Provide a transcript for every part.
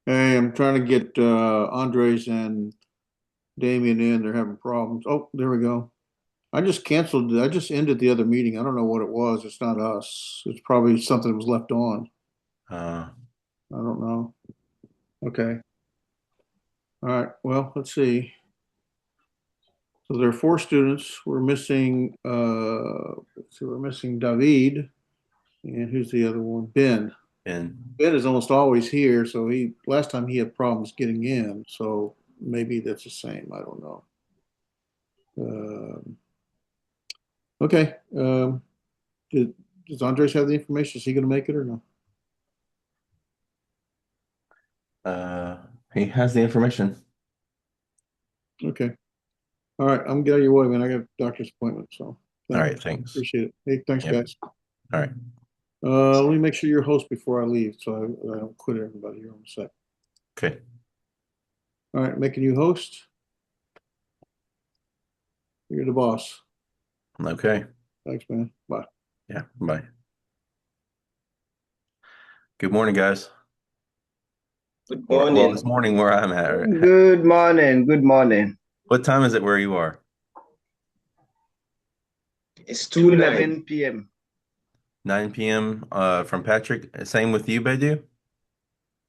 Hey, I'm trying to get Andres and Damien in. They're having problems. Oh, there we go. I just canceled. I just ended the other meeting. I don't know what it was. It's not us. It's probably something that was left on. Uh, I don't know. Okay. All right. Well, let's see. So there are four students. We're missing. Let's see. We're missing David, and who's the other one? Ben. and Ben is almost always here. So he last time he had problems getting in. So maybe that's the same. I don't know. Okay. Did, does Andres have the information? Is he going to make it or no? uh, he has the information. Okay. All right. I'm getting your way, man. I got a doctor's appointment, so All thank you. right, thanks. Appreciate it. Hey, thanks, Yep. guys. All right. Let me make sure you're host before I leave, so I don't quit everybody here on the set. Okay. All right, making you host. You're the boss. Okay. Thanks, man. Bye. Yeah. Bye. Good morning, guys. Good Or well, it's morning. morning where I'm at. Right? Good morning. Good morning. What time is it where you are? It's 2 9. 2:11 p.m. 9 p.m. From Patrick. Same with you, Bedu?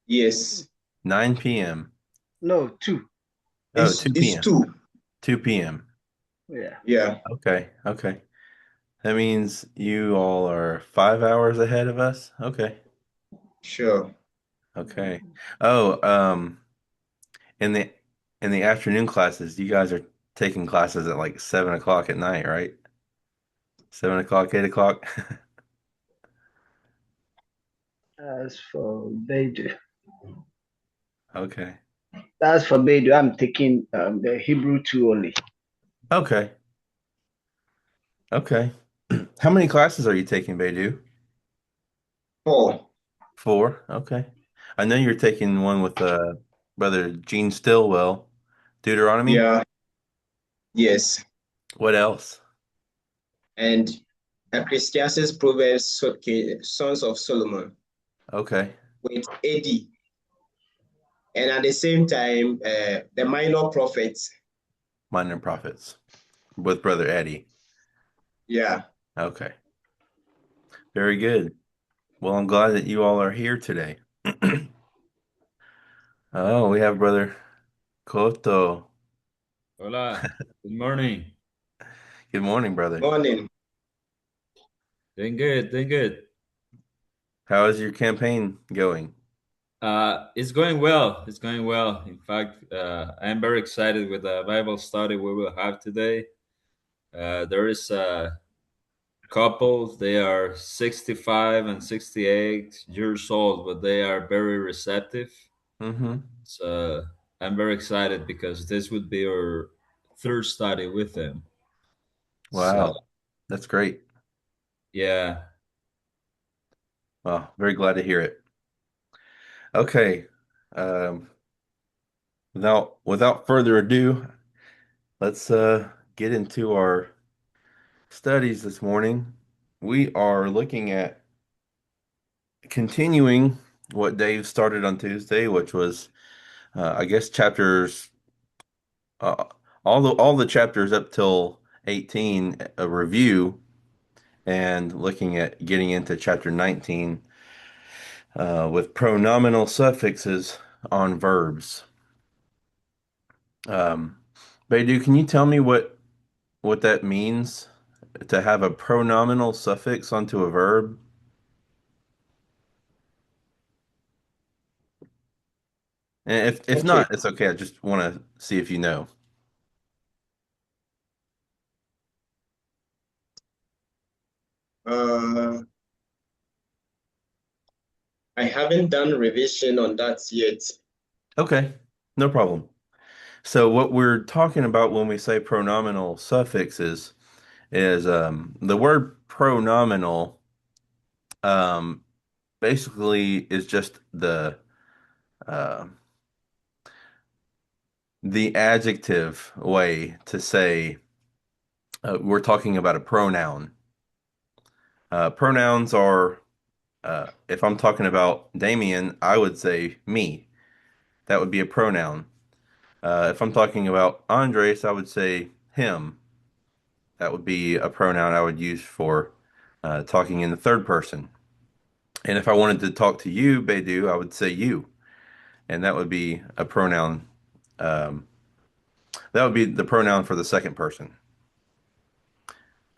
Yes, 9 p.m. No, 2. Oh, it's 2 it's p.m. 2. 2 p.m. Yeah. Yeah, Okay. Okay. That means you all are 5 hours ahead of us. Okay. sure. Okay. Oh, in the in the afternoon classes, you guys are taking classes at like 7 o'clock at night, right? 7 o'clock, 8 o'clock. As for Bedu, Okay. I'm taking the Hebrew 2 only. Okay. Okay. How many classes are you taking, Beidou? 4. Four. Okay. I know you're taking one with brother Gene Stillwell, Deuteronomy. Yeah, yes. What else? And Ecclesiastes, Proverbs, okay, Sons of Solomon Okay. with AD. And at the same time, the minor prophets. Minor Prophets with brother Eddie. Yeah. Okay. Very good. Well, I'm glad that you all are here today. Oh, we have brother Koto. Hola, good morning. Good morning, brother. Morning. Doing good, doing good. How is your campaign going? It's going well. It's going well. In fact, I am very excited with the Bible study we will have today. There is a couple. They are 65 and 68 years old, but they are very receptive. Mm-hmm. So I'm very excited because this would be our third study with them. So Wow. That's great. yeah, Well, very glad to hear it. Okay. Um, without further ado, let's get into our studies this morning. We are looking at continuing what Dave started on Tuesday, which was I guess chapters uh, all the chapters up till 18 a review and looking at getting into chapter 19 with pronominal suffixes on verbs. Um, Beidou, can you tell me what that means to have a pronominal suffix onto a verb? And if Okay. not, it's okay. I just want to see if you know. Uh, I haven't done revision on that yet. Okay, no problem. So what we're talking about when we say pronominal suffixes is the word pronominal um, basically is just uh, the adjective way to say we're talking about a pronoun. Pronouns are if I'm talking about Damien, I would say me. That would be a pronoun. If I'm talking about Andres, I would say him. That would be a pronoun I would use for talking in the third person. And if I wanted to talk to you, Bedu, I would say you, and that would be a pronoun. Um, that would be the pronoun for the second person.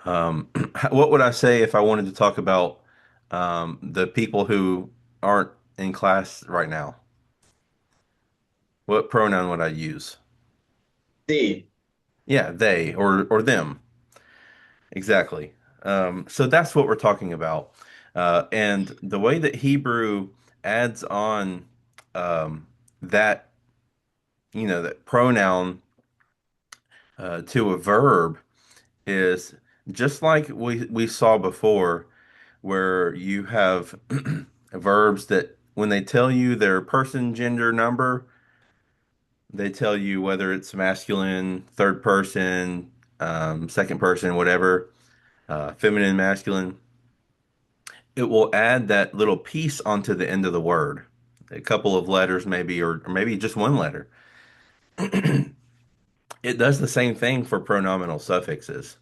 What would I say if I wanted to talk about the people who aren't in class right now? What pronoun would I use? They. Yeah, they or them. Exactly. So that's what we're talking about. And the way that Hebrew adds on um, that, that pronoun to a verb is just like we saw before, where you have verbs that when they tell you their person, gender, number, they tell you whether it's masculine, third person, second person, whatever, feminine, masculine. It will add that little piece onto the end of the word, a couple of letters maybe, or maybe just one letter. It does the same thing for pronominal suffixes.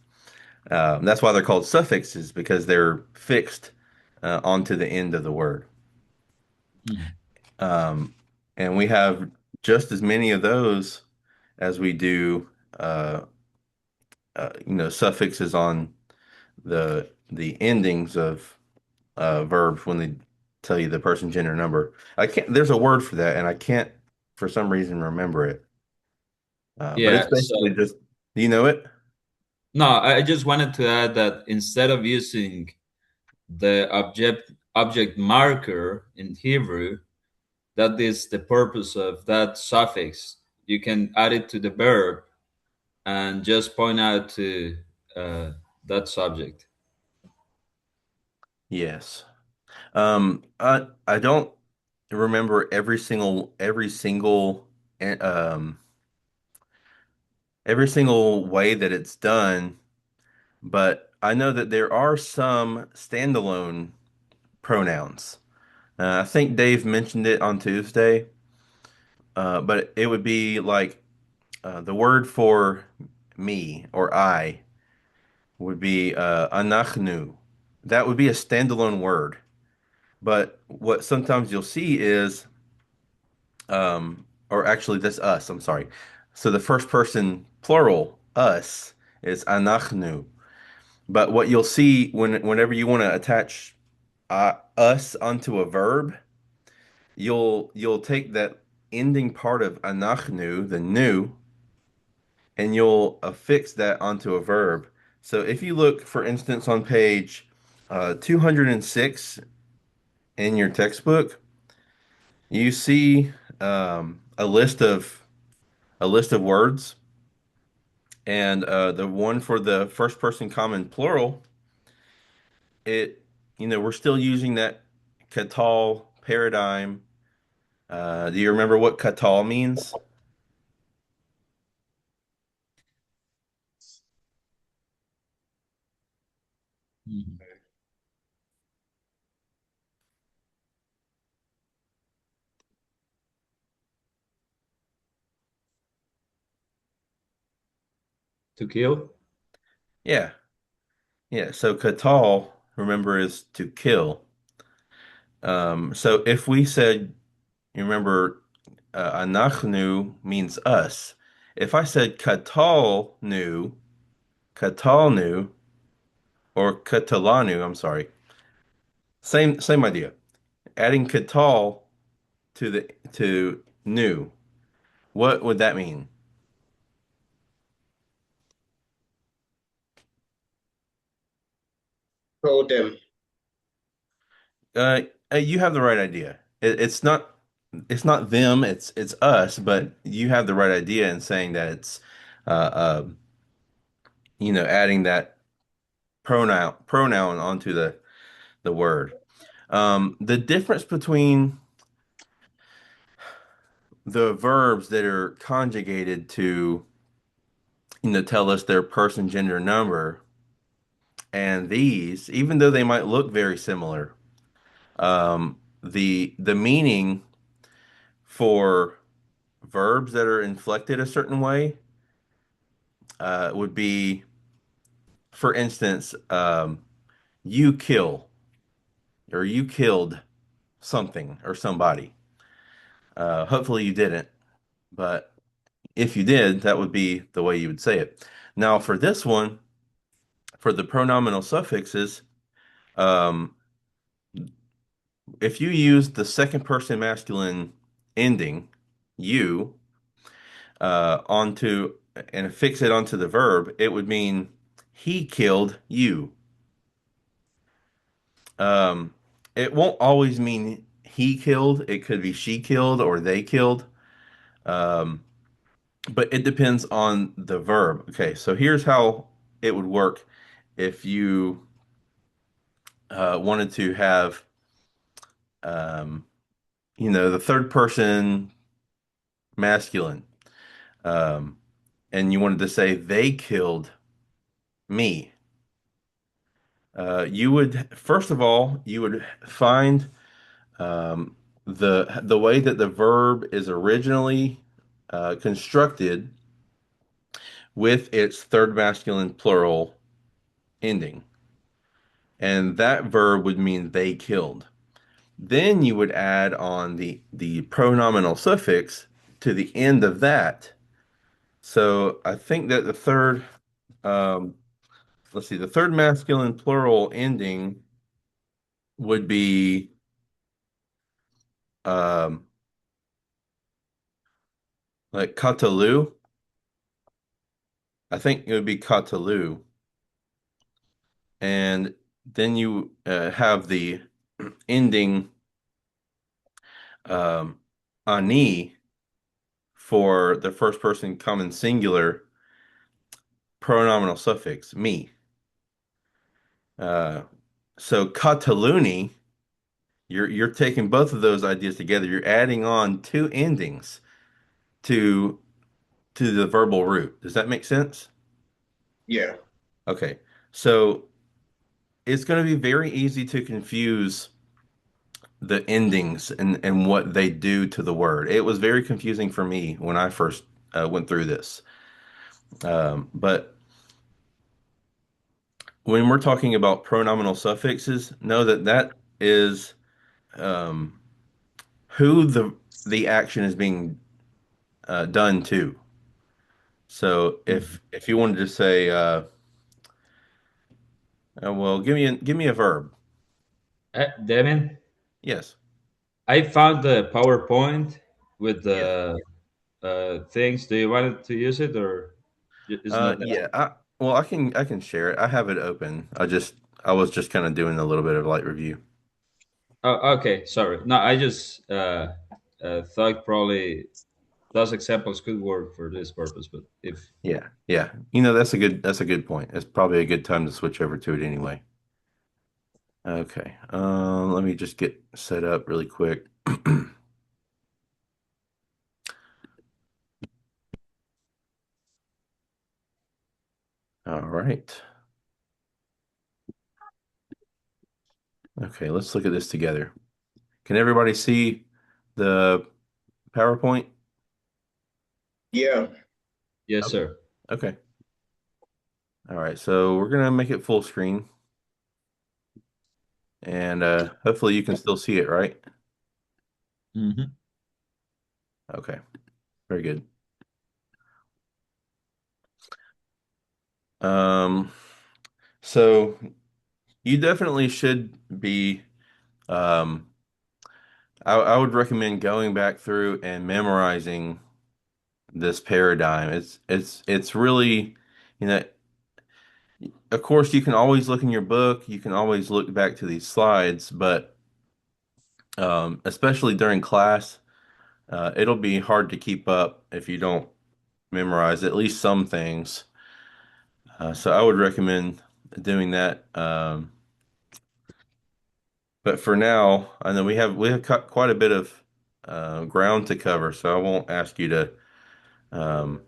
That's why they're called suffixes because they're fixed onto the end of the word. Mhm. Um, and we have just as many of those as we do, suffixes on the endings of verbs when they tell you the person, gender, number. I can't. There's a word for that, and I can't for some reason remember it. But it's Yeah. basically So just. Do you know it? no, I just wanted to add that instead of using the object marker in Hebrew, that is the purpose of that suffix. You can add it to the verb and just point out to uh, that subject. Yes. I don't remember eh, um every single way that it's done, but I know that there are some standalone pronouns. I think Dave mentioned it on Tuesday, but it would be like the word for me or I would be anachnu. That would be a standalone word. But what sometimes you'll see is, or actually, that's us. I'm sorry. So the first person plural, us, is anachnu. But what you'll see whenever you want to attach us onto a verb, you'll take that ending part of anachnu, the new, and you'll affix that onto a verb. So if you look, for instance, on page 206 in your textbook, you see a list of words, and the one for the first person common plural, it we're still using that katal paradigm. Do you remember what katal means? Mhm. To kill? Yeah, yeah. So katal, remember, is to kill. So if we said, you remember, anachnu means us. If I said katalnu, or katalanu, I'm sorry, same idea. Adding katal to new, what would that mean? Told them. Uh, you have the right idea. It's not them, it's us, but you have the right idea in saying that it's uh, uh, adding that pronoun onto the word. The difference between the verbs that are conjugated to tell us their person, gender, number, and these, even though they might look very similar, the meaning for verbs that are inflected a certain way would be, for instance, you kill or you killed something or somebody. Hopefully you didn't, but if you did, that would be the way you would say it. Now, for this one, for the pronominal suffixes, um, if you use the second person masculine ending, you, onto and affix it onto the verb, it would mean he killed you. Um, it won't always mean he killed. It could be she killed or they killed. Um, but it depends on the verb. Okay, so here's how it would work if you wanted to have, um, the third person masculine, um, and you wanted to say they killed me. You would first of all you would find the way that the verb is originally constructed with its third masculine plural ending, and that verb would mean they killed. Then you would add on the pronominal suffix to the end of that. So I think that the third, um, let's see, the third masculine plural ending would be um, like katalu. I think it would be katalu. And then you have the ending ani for the first person common singular pronominal suffix, me. Uh, so kataluni, you're taking both of those ideas together. You're adding on two endings to the verbal root. Does that make sense? Yeah. Okay. So it's going to be very easy to confuse the endings and what they do to the word. It was very confusing for me when I first went through this. But when we're talking about pronominal suffixes, know that that is um, who the action is being done to. So if you wanted to say, well, give me a verb. Devin, Yes. I found the PowerPoint with Yes. the things. Do you want to use it or it's not that? Yeah. Well, I can share it. I have it open. I was just kind of doing a little bit of light review. Oh, okay. Sorry. No, I just thought probably those examples could work for this purpose, but if Yeah. Yeah. That's a good point. It's probably a good time to switch over to it anyway. Okay. Let me just get set up really quick. All right. Okay, let's look at this together. Can everybody see the PowerPoint? Yeah. yes, sir. Okay. All right, so we're gonna make it full screen, and hopefully you can still see it, right? Hmm. Okay, very good. Um, so you definitely should be. Um, I would recommend going back through and memorizing this paradigm. It's really, you know, of course you can always look in your book, you can always look back to these slides, but especially during class, it'll be hard to keep up if you don't memorize at least some things. So I would recommend doing that. But for now, I know we have cut quite a bit of ground to cover, so I won't ask you to um,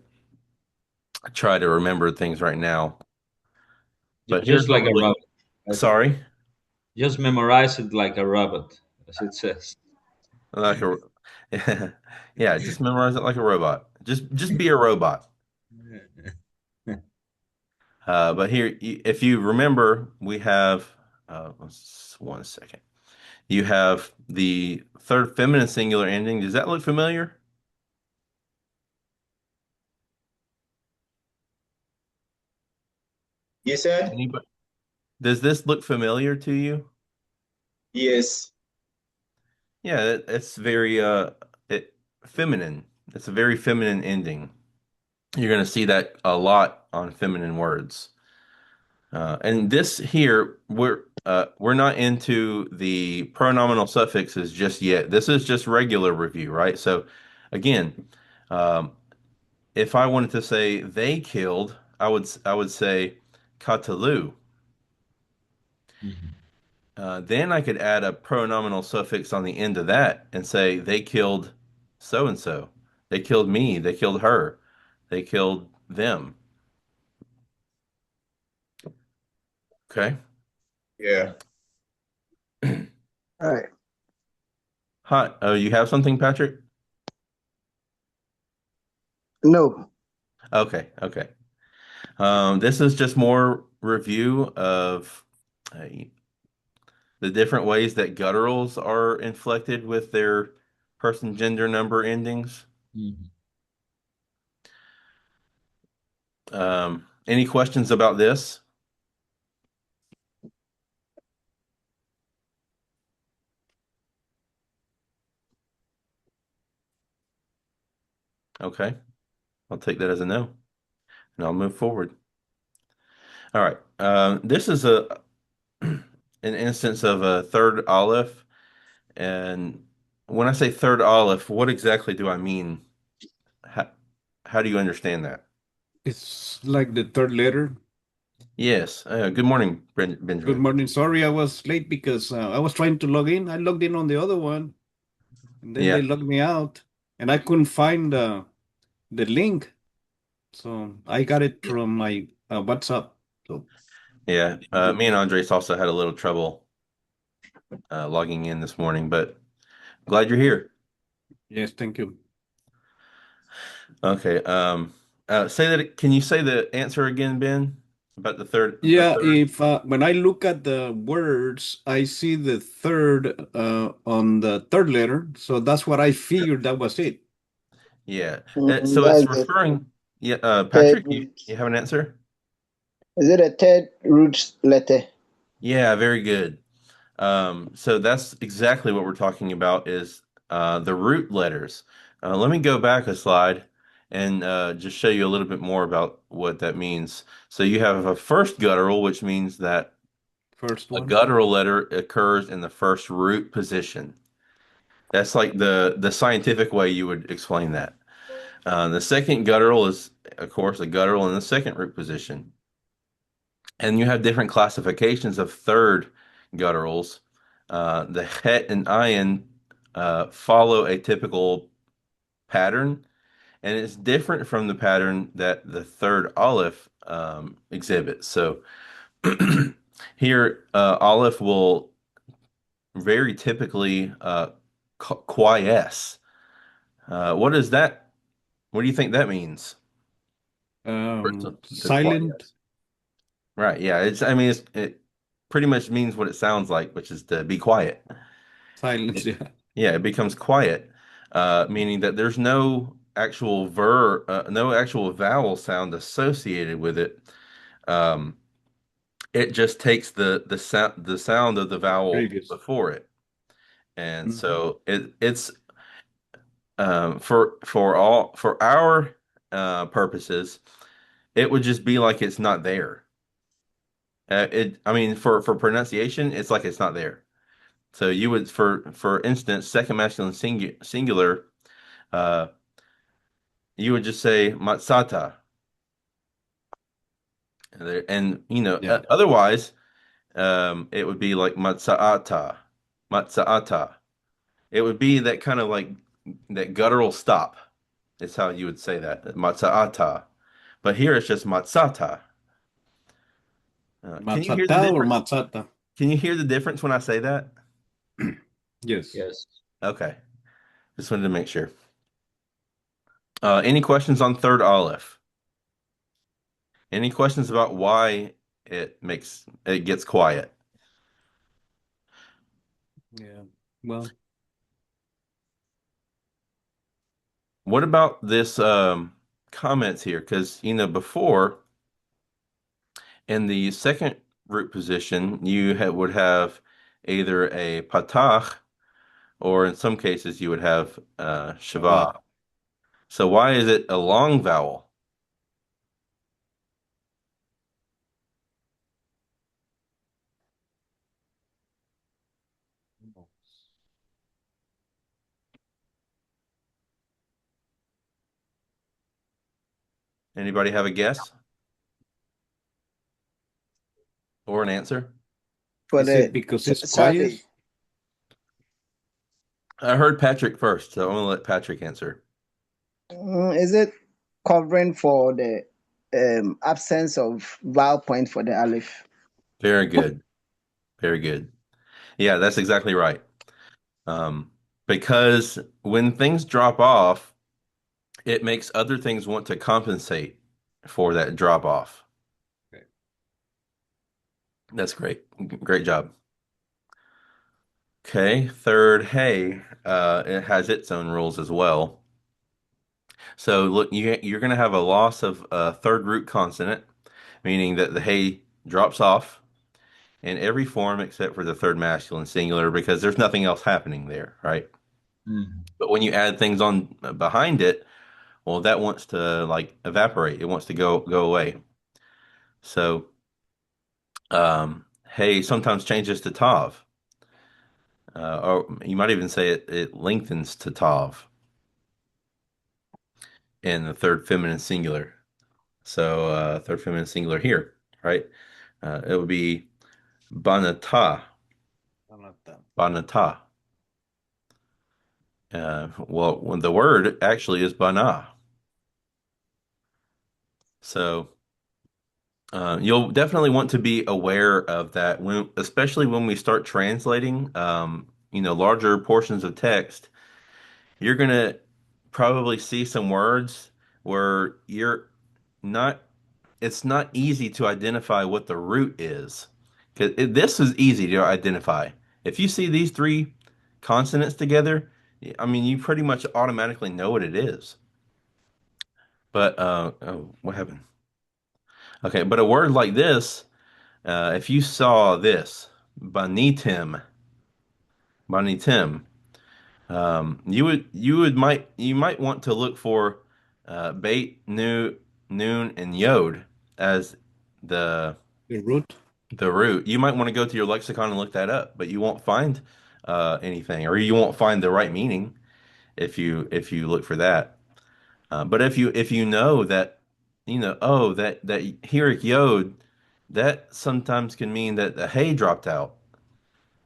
try to remember things right now. But here's Just what like we're a looking. robot. Okay. Sorry. Just memorize it like a robot, as it says. Like Yeah, just memorize it like a robot. Just be a robot. But here, if you remember, we have, one second. You have the third feminine singular ending. Does that look familiar? You said? Anybody? Does this look familiar to you? Yes. Yeah, it's very feminine. It's a very feminine ending. You're going to see that a lot on feminine words. And this here, we're not into the pronominal suffixes just yet. This is just regular review, right? So, again, um, if I wanted to say they killed, I would say katalu. Mhm. Then I could add a pronominal suffix on the end of that and say they killed so and so. They killed me. They killed her. They killed them. Okay. Yeah. All right. Hi. Oh, you have something, Patrick? No. Okay. Okay. This is just more review of the different ways that gutturals are inflected with their person, gender, number endings. Mhm. Any questions about this? Okay. I'll take that as a no, and I'll move forward. All right. This is an instance of a third aleph, and when I say third aleph, what exactly do I mean? How, how do you understand that? It's like the third letter. Yes. Good morning, Good Benjamin. morning. Sorry, I was late because I was trying to log in. I logged in on the other one, and then Yeah. they logged me out, and I couldn't find the link. So I got it from my WhatsApp. So Yeah. Me and Andres also had a little trouble logging in this morning, but glad you're here. yes, thank you. Okay. Say that. Can you say the answer again, Ben? About the third, the Yeah, third. if when I look at the words, I see the third on the third letter. So that's what I figured that was it. Yeah. So it's That's the referring. Yeah. third Patrick, you, root. you have an answer? Is it a third root letter? Yeah. Very good. So that's exactly what we're talking about is the root letters. Let me go back a slide and just show you a little bit more about what that means. So you have a first guttural, which means that First a one. guttural letter occurs in the first root position. That's like the scientific way you would explain that. The second guttural is, of course, a guttural in the second root position. And you have different classifications of third gutturals. The het and ayin follow a typical pattern, and it's different from the pattern that the third aleph exhibits. So here, aleph will very typically quiesce. What is that? What do you think that means? For it to Silent. quiesce. Right. Yeah. I mean, it pretty much means what it sounds like, which is to be quiet. Silence. It, Yeah. yeah, it becomes quiet, meaning that there's no actual vowel sound associated with it. Um, it just takes the sound of the vowel Previous. before it, and Mhm. so it's for our purposes, it would just be like it's not there. I mean, for pronunciation, it's like it's not there. So you would, for instance, second masculine singular, uh, you would just say matsata, and Yeah. otherwise, it would be like matsaata, matsaata. It would be that kind of like that guttural stop. Is how you would say that matsaata. But here it's just matsata. Can you hear the Matzata or difference? matzata? Can you hear the difference when I say that? Yes. Yes. Okay. Just wanted to make sure. Any questions on third aleph? Any questions about why it gets quiet? Yeah. Well, What about this comments here? Because before in the second root position, would have either a patach or in some cases you would have shava. So why is it a long vowel? Anybody have a guess or an answer? For is it the because it's quiet? Sunday. I heard Patrick first, so I'm gonna let Patrick answer. Is it covering for the absence of vowel point for the aleph? Very good. Very good. Yeah, that's exactly right. Because when things drop off, it makes other things want to compensate for that drop off. Okay. That's great. Great job. Okay, third, hey, it has its own rules as well. So look, you're going to have a loss of a third root consonant, meaning that the hey drops off in every form except for the third masculine singular because there's nothing else happening there, right? Mhm. But when you add things on behind it, well, that wants to like evaporate. It wants to go away. So, hey sometimes changes to tav, or you might even say it lengthens to tav in the third feminine singular. So, third feminine singular here, right? It would be banata, banata. Well, when the word actually is bana. So, you'll definitely want to be aware of that especially when we start translating, larger portions of text. You're gonna probably see some words where you're not. It's not easy to identify what the root is. Because this is easy to identify. If you see these three consonants together, I mean, you pretty much automatically know what it is. But oh, what happened? Okay, but a word like this. If you saw this, banitim, banitim, you might want to look for bait, noon, and yod as the The root? the root. You might want to go to your lexicon and look that up, but you won't find anything, or you won't find the right meaning if you look for that. But if you know that, oh, that here yod, that sometimes can mean that the hay dropped out.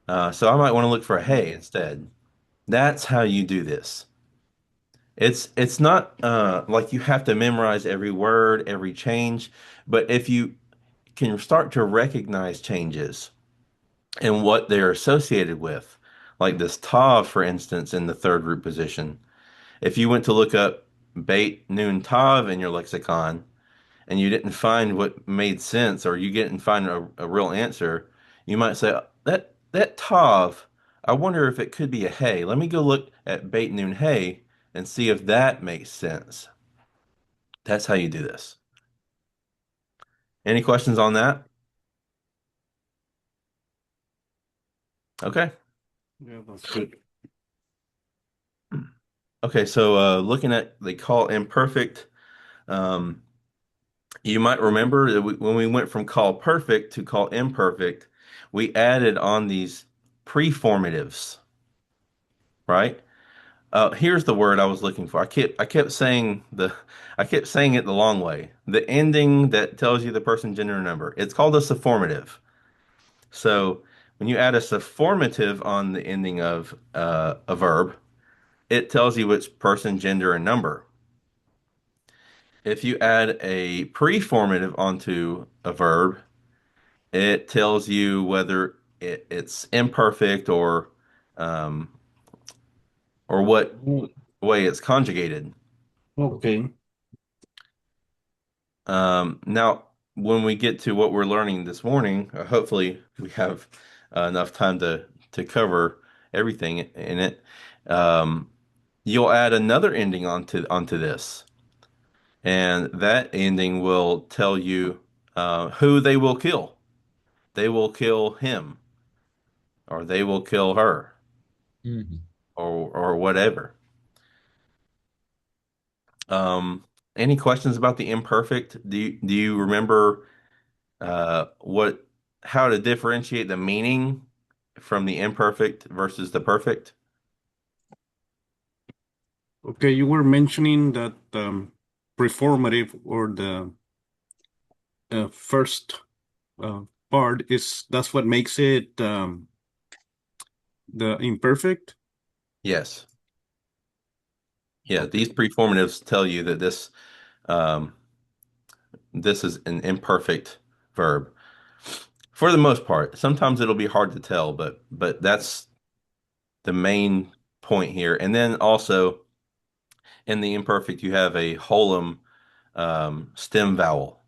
So I might want to look for a hay instead. That's how you do this. It's not like you have to memorize every word, every change, but if you can start to recognize changes and what they're associated with, like this tav, for instance, in the third root position. If you went to look up bait, noon, tav in your lexicon, and you didn't find what made sense or you didn't find a real answer, you might say, that tav, I wonder if it could be a hay. Let me go look at bait noon hay and see if that makes sense. That's how you do this. Any questions on that? Okay. Yeah, that's good. Okay, so looking at the call imperfect, um, you might remember that when we went from call perfect to call imperfect, we added on these preformatives, right? Here's the word I was looking for. I kept saying it the long way. The ending that tells you the person, gender, and number. It's called a sufformative. So when you add a sufformative on the ending of a verb, it tells you its person, gender, and number. If you add a preformative onto a verb, it tells you whether it's imperfect or um, or what Oh, way it's conjugated. okay. Now, when we get to what we're learning this morning, hopefully we have enough time to cover everything in it. Um, you'll add another ending onto this, and that ending will tell you who they will kill. They will kill him, or they will kill her, Mhm. or whatever. Um, any questions about the imperfect? Do you remember what how to differentiate the meaning from the imperfect versus the perfect? Okay, you were mentioning that performative or the first uh, part is that's what makes it the imperfect. Yes. Yeah, these preformatives tell you that um, this is an imperfect verb for the most part. Sometimes it'll be hard to tell, but that's the main point here. And then also in the imperfect, you have a holum stem vowel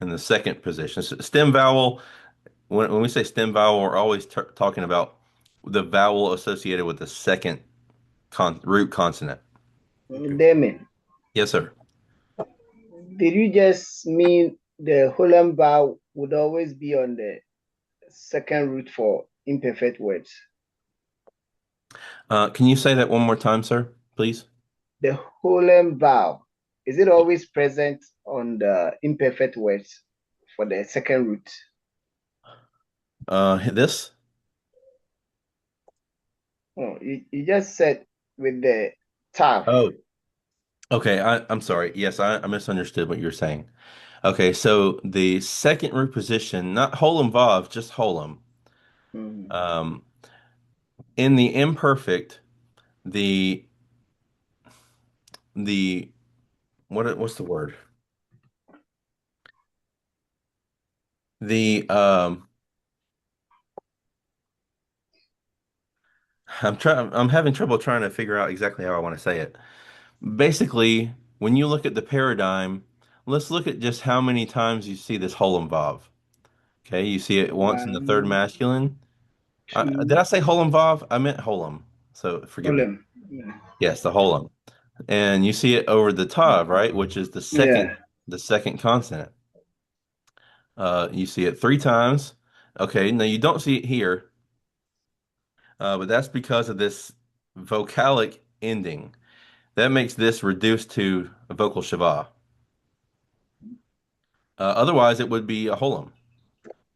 in the second position. Stem vowel, when we say stem vowel, we're always talking about the vowel associated with the second root consonant. Damon, Yes, sir. did you just mean the Holland vowel would always be on the second root for imperfect words? Can you say that one more time, sir, please? The Holland vowel, is it always present on the imperfect words for the second root? This? Oh, you just said with the tab. Oh, okay. I'm sorry. Yes, I misunderstood what you were saying. Okay, so the second root position, not holum vav, just holum. Mhm. Um, in the imperfect, the the what's the word? The I'm having trouble trying to figure out exactly how I want to say it. Basically, when you look at the paradigm, let's look at just how many times you see this holum vav. Okay, you see it once in the third One, masculine. Did two, I say holum vav? I meant holum. So forgive me. Holland. Yeah. Yes, the holum. And you see it over the tav, right? Which is Yeah. the second consonant. You see it three times. Okay, now you don't see it here, but that's because of this vocalic ending. That makes this reduced to a vocal shava. Otherwise, it would be a holum.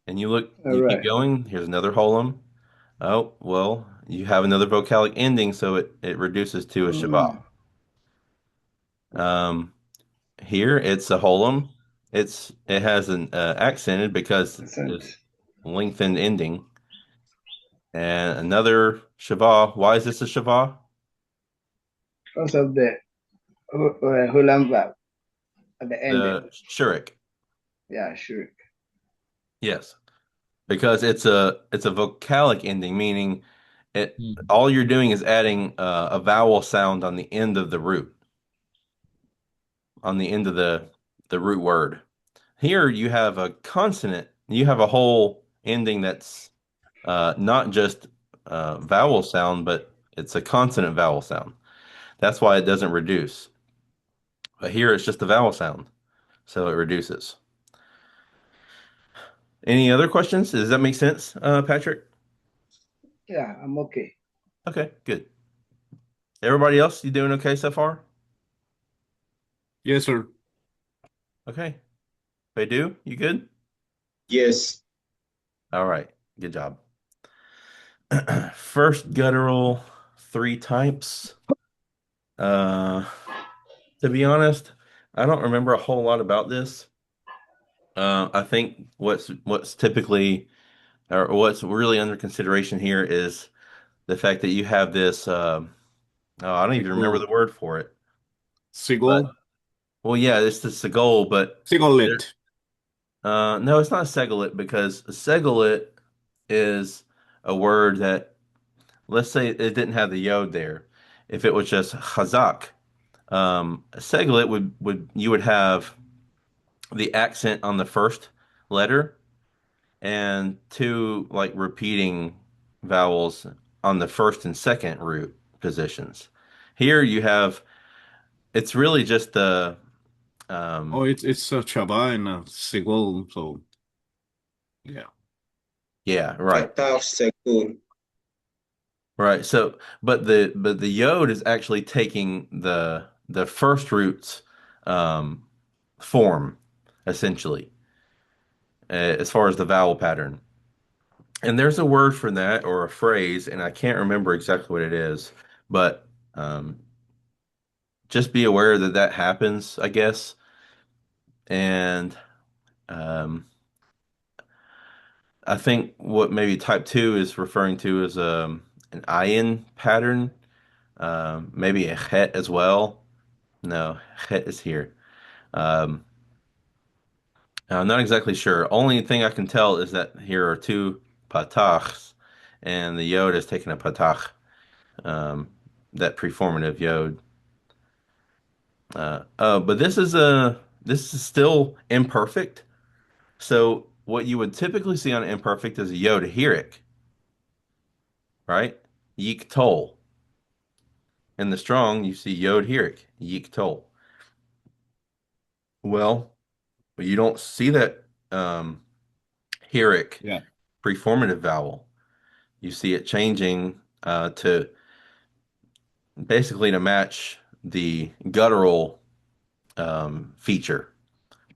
And All you keep right. going. Here's another holum. Oh, well, you have another vocalic ending, so it reduces to a shava. Mm, Um, here it's a holum. It has an accented because it's percent. lengthened ending. And another shava. Why is this a shava? Because of the Holland vowel at the ending. The shurik. Yeah, sure. Yes, because it's a vocalic ending, meaning it Mhm. all you're doing is adding a vowel sound on the end of the root, on the end of the root word. Here you have a consonant. You have a whole ending that's not just vowel sound, but it's a consonant vowel sound. That's why it doesn't reduce. But here it's just a vowel sound, so it reduces. Any other questions? Does that make sense, Patrick? Yeah, I'm okay. Okay, good. Everybody else, you doing okay so far? Yes, sir. Okay. Beidou, you good? Yes. All right. Good job. First guttural, three types. Uh, to be honest, I don't remember a whole lot about this. I think what's typically or what's really under consideration here is the fact that you have this. Oh, I don't even remember Sigo, the word for it. But sigo, well, yeah, it's the segol, but there, sigolet. no, it's not segolit because segolit is a word that let's say it didn't have the yod there. If it was just chazak, seglet would you would have the accent on the first letter and two like repeating vowels on the first and second root positions. Here you have it's really just the Oh, it's a Chaba and a Sigol, so yeah. yeah, right. Fatah Sekun. Right. So but the yod is actually taking the first root's um form essentially as far as the vowel pattern. And there's a word for that or a phrase, and I can't remember exactly what it is, but just be aware that that happens, I guess. And um, I think what maybe type two is referring to is an ayin pattern, maybe a het as well. No, het is here. Um, I'm not exactly sure. Only thing I can tell is that here are two patachs, and the yod is taking a patach, um, that preformative yod. But this is still imperfect. So what you would typically see on imperfect is a yod-heric, right? Yik tol. In the strong, you see yod-heric, yik tol. Well, you don't see that heric Yeah. preformative vowel. You see it changing to basically to match the guttural feature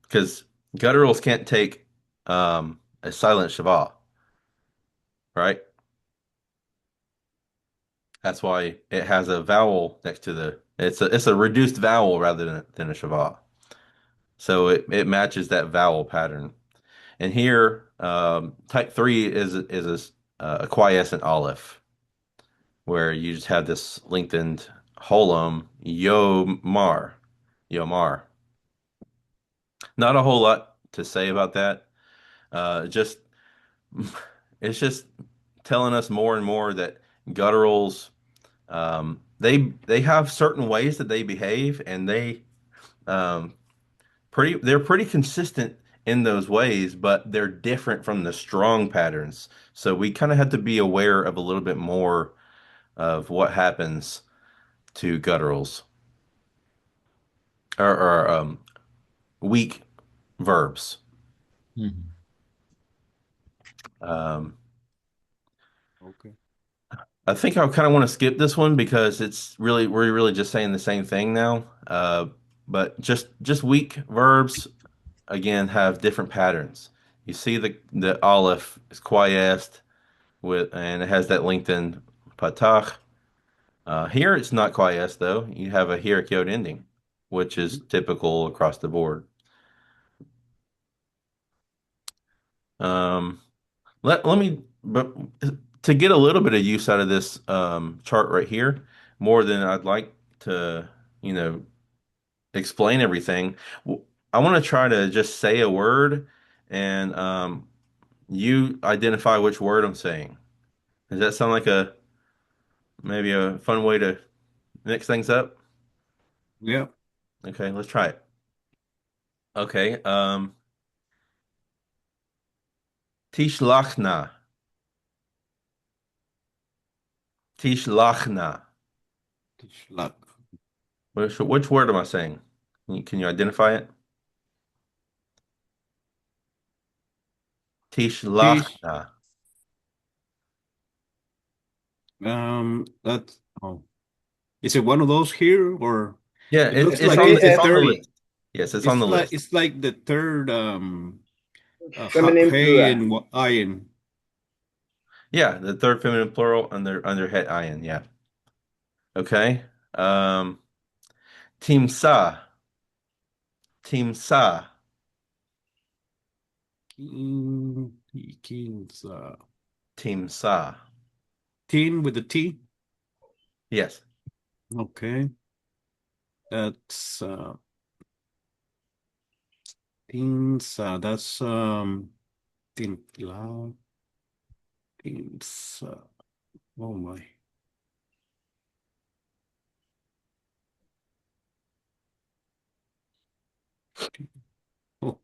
because gutturals can't take a silent shavah, right? That's why it has a vowel next to the. It's a reduced vowel rather than a shavah. So it matches that vowel pattern. And here, type three is a quiescent aleph, where you just have this lengthened holum yomar. Not a whole lot to say about that. Just it's just telling us more and more that gutturals they have certain ways that they behave, and um, they're pretty consistent in those ways, but they're different from the strong patterns. So we kind of have to be aware of a little bit more of what happens to gutturals or weak verbs. Mhm. Um, Okay. I think I kind of want to skip this one because it's really we're really just saying the same thing now. But just weak verbs again have different patterns. You see the aleph is quiesced with and it has that lengthened patach. Here it's not quiesced though. You have a hierarch yod ending, which is typical across the board. Um, let me but to get a little bit of use out of this chart right here, more than I'd like to, you know, explain everything. I want to try to just say a word and you identify which word I'm saying. Does that sound like a maybe a fun way to mix things up? Yeah. Okay, let's try it. Okay, tishlachna. Tishlachna. Tishlak. Which word am I saying? Can you identify it? Tish. Tishlachna. That's oh. Is it one of those here or Yeah, it looks it's like on it's the it's on the third. list. Yes, it's on the list. It's like the third Feminine hey plural. and iron. Yeah, the third feminine plural under het ayin. Yeah. Okay. Um, timsa. Timsa. King's Timsa. teen with the T. Yes. Okay. That's teens that's teen la teens oh my. Oh,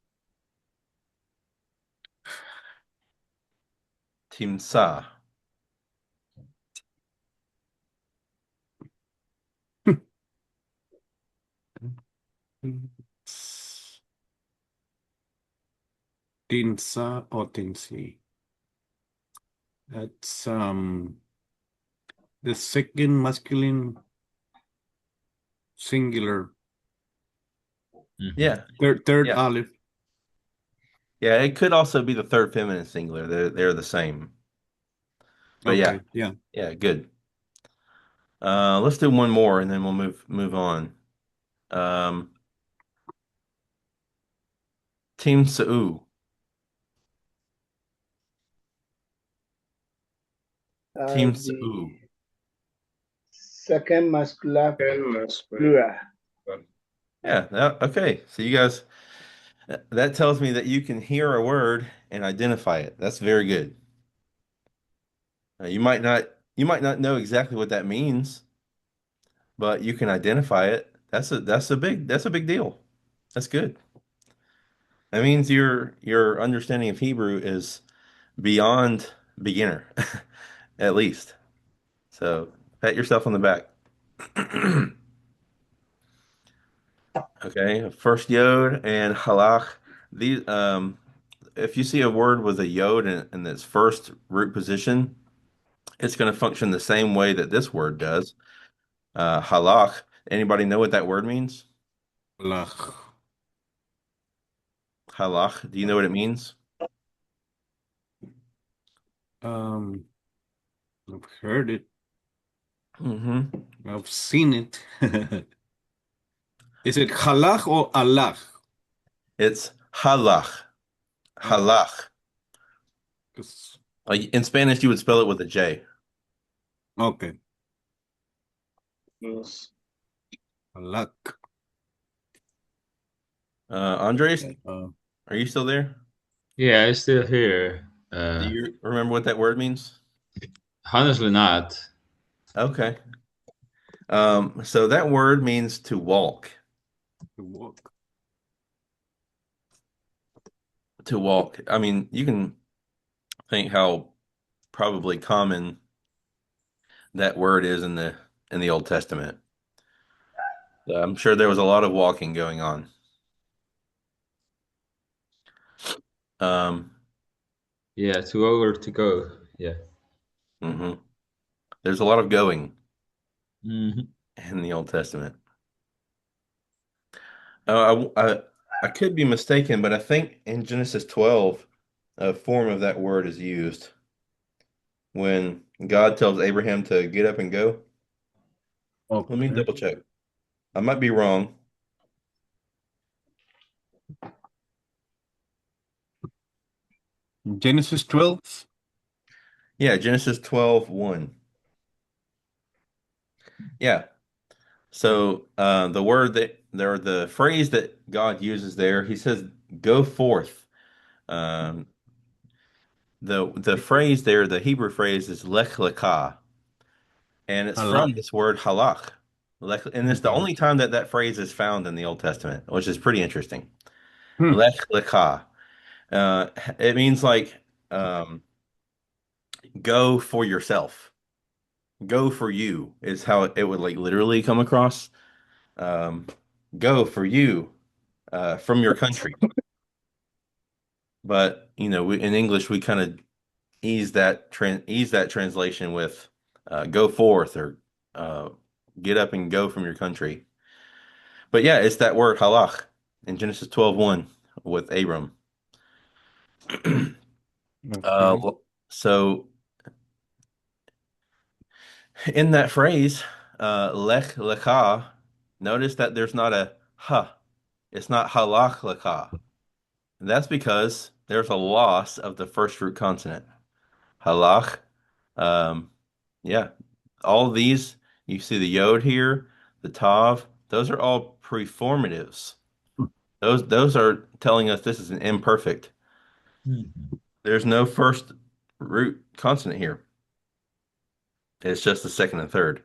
Timsa. Tinsa or Tinsi. That's the second masculine singular. Yeah. Third Yeah. Aleph. Yeah, it could also be the third feminine singular. They're the same. But yeah, Okay, yeah. yeah, good. Let's do one more and then we'll move on. Um, Team Sa'u. Team The Sa'u. second masculine Famous, plural. Yeah, okay. So you guys, that tells me that you can hear a word and identify it. That's very good. You might not know exactly what that means, but you can identify it. That's a big deal. That's good. That means your understanding of Hebrew is beyond beginner, at least. So pat yourself on the back. Okay, first yod and halach. These if you see a word with a yod in its first root position, it's going to function the same way that this word does. Halach. Anybody know what that word means? Lach. Halach. Do you know what it means? Um, I've heard it. Mm-hmm. I've seen it. Is it halach or Allah? It's halach. Oh, Halach. 'cause- In Spanish, you would spell it with a J. okay. Yes. Halak. Andres, Uh, are you still there? Yeah, I'm still here. Do you remember what that word means? Honestly, not. Okay. So that word means to walk. to walk. To walk. I mean, you can think how probably common that word is in the Old Testament. I'm sure there was a lot of walking going on. Um, Yeah, too over to go. Yeah. mhm. There's a lot of going Hmm. in the Old Testament. I could be mistaken, but I think in Genesis 12, a form of that word is used when God tells Abraham to get up and go. Let me Okay. double check. I might be wrong. Genesis 12. Yeah, Genesis 12:1. Yeah. So the word that there, the phrase that God uses there, he says, "Go forth." Um, the phrase there, the Hebrew phrase is "lech lekah," and it's Halak. from this word halach. And it's the Okay. only time that that phrase is found in the Old Testament, which is pretty interesting. Hmm. Lech lekah. Uh, it means like um, go for yourself. Go for you is how it would like literally come across. Um, go for you from your country. But in English, we kind of ease that translation with go forth or uh, get up and go from your country. But yeah, it's that word halach in Genesis 12:1 with Abram. Uh, Okay. so in that phrase, lech lecha, notice that there's not a ha. It's not halach lecha. And that's because there's a loss of the first root consonant. Halach. Um, yeah, all of these, you see the yod here, the tav, those are all preformatives. Those are telling us this is an imperfect. There's no first root consonant here. It's just the second and third.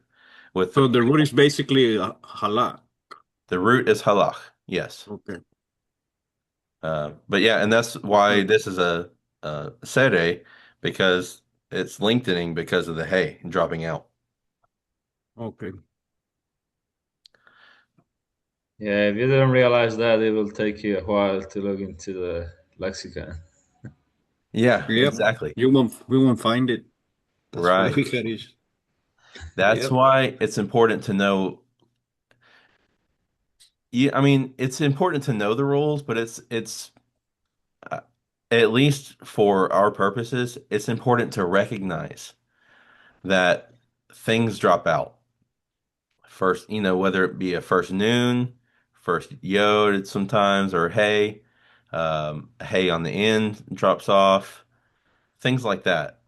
With So the root is basically halak. the root is halach. Yes. Okay. But yeah, and that's why this is a sere, because it's lengthening because of the hey dropping out. Okay. Yeah, if you didn't realize that, it will take you a while to look into the lexicon. Yeah, Yep. exactly. We won't find it. That's why Right. we got it. That's Yep. why it's important to know. Yeah, I mean, it's important to know the rules, but it's uh, at least for our purposes, it's important to recognize that things drop out. First, whether it be a first noon, first yod sometimes, or hey, hey on the end drops off, things like that.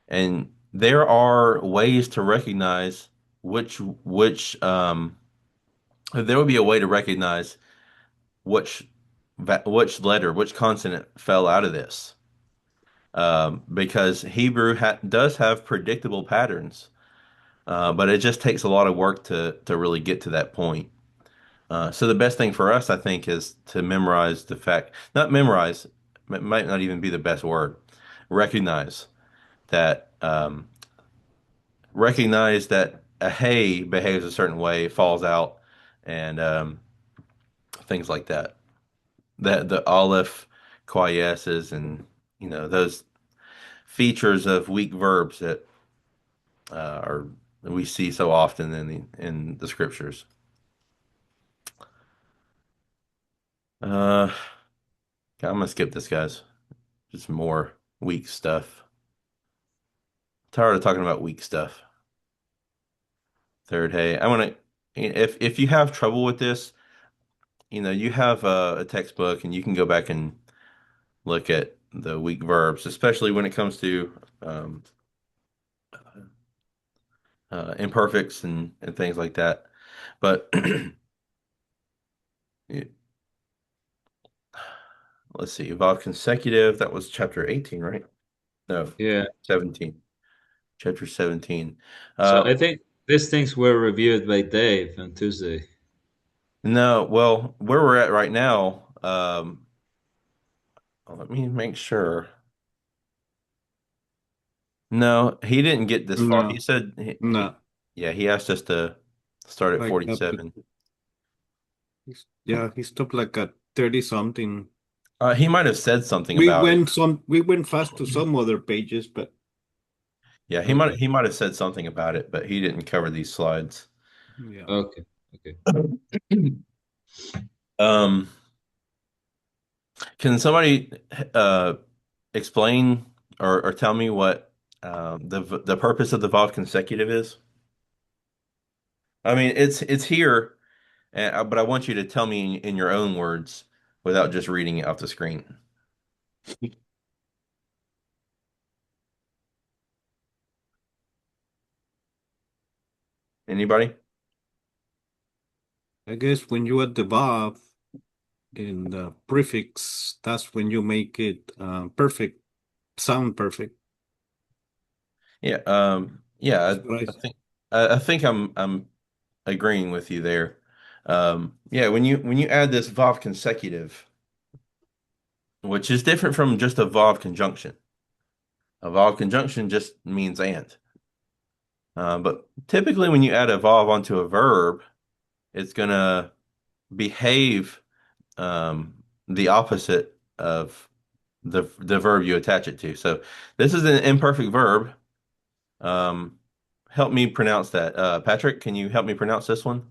And there are ways to recognize which there would be a way to recognize which which letter, which consonant fell out of this. Because Hebrew does have predictable patterns, but it just takes a lot of work to really get to that point. So the best thing for us, I think, is to memorize the fact, not memorize, might not even be the best word. Recognize that, recognize that a hey behaves a certain way, falls out, and things like that. That the aleph, quieses, and those features of weak verbs that are we see so often in the scriptures. Uh, I'm gonna skip this, guys. Just more weak stuff. Tired of talking about weak stuff. Third, hey, I want to. If you have trouble with this, you have a textbook and you can go back and look at the weak verbs, especially when it comes to um, imperfects and things like that. But let's see, evolve consecutive. That was chapter 18, right? No, Yeah. 17. Chapter 17. So Uh, I think these things were reviewed by Dave on Tuesday. no, well, where we're at right now, let me make sure. No, he didn't get this far. He No, said, no. yeah, he asked us to start at Like up to 47. yeah, he stopped like at 30 something. He might have said something about it. We went fast to some other pages, but Yeah, he might Okay. he might have said something about it, but he didn't cover these slides. yeah. Okay. Okay. Um, can somebody explain or tell me what the purpose of the Vav consecutive is? I mean, it's here, but I want you to tell me in your own words without just reading it off the screen. Anybody? I guess when you add the verb in the prefix, that's when you make it perfect, sound perfect. Yeah. Yeah. That's what I. I think I'm agreeing with you there. Yeah. When you add this Vav consecutive, which is different from just a Vav conjunction. A Vav conjunction just means and. But typically, when you add a Vav onto a verb, it's gonna behave the opposite of the verb you attach it to. So this is an imperfect verb. Um, help me pronounce that. Patrick, can you help me pronounce this one?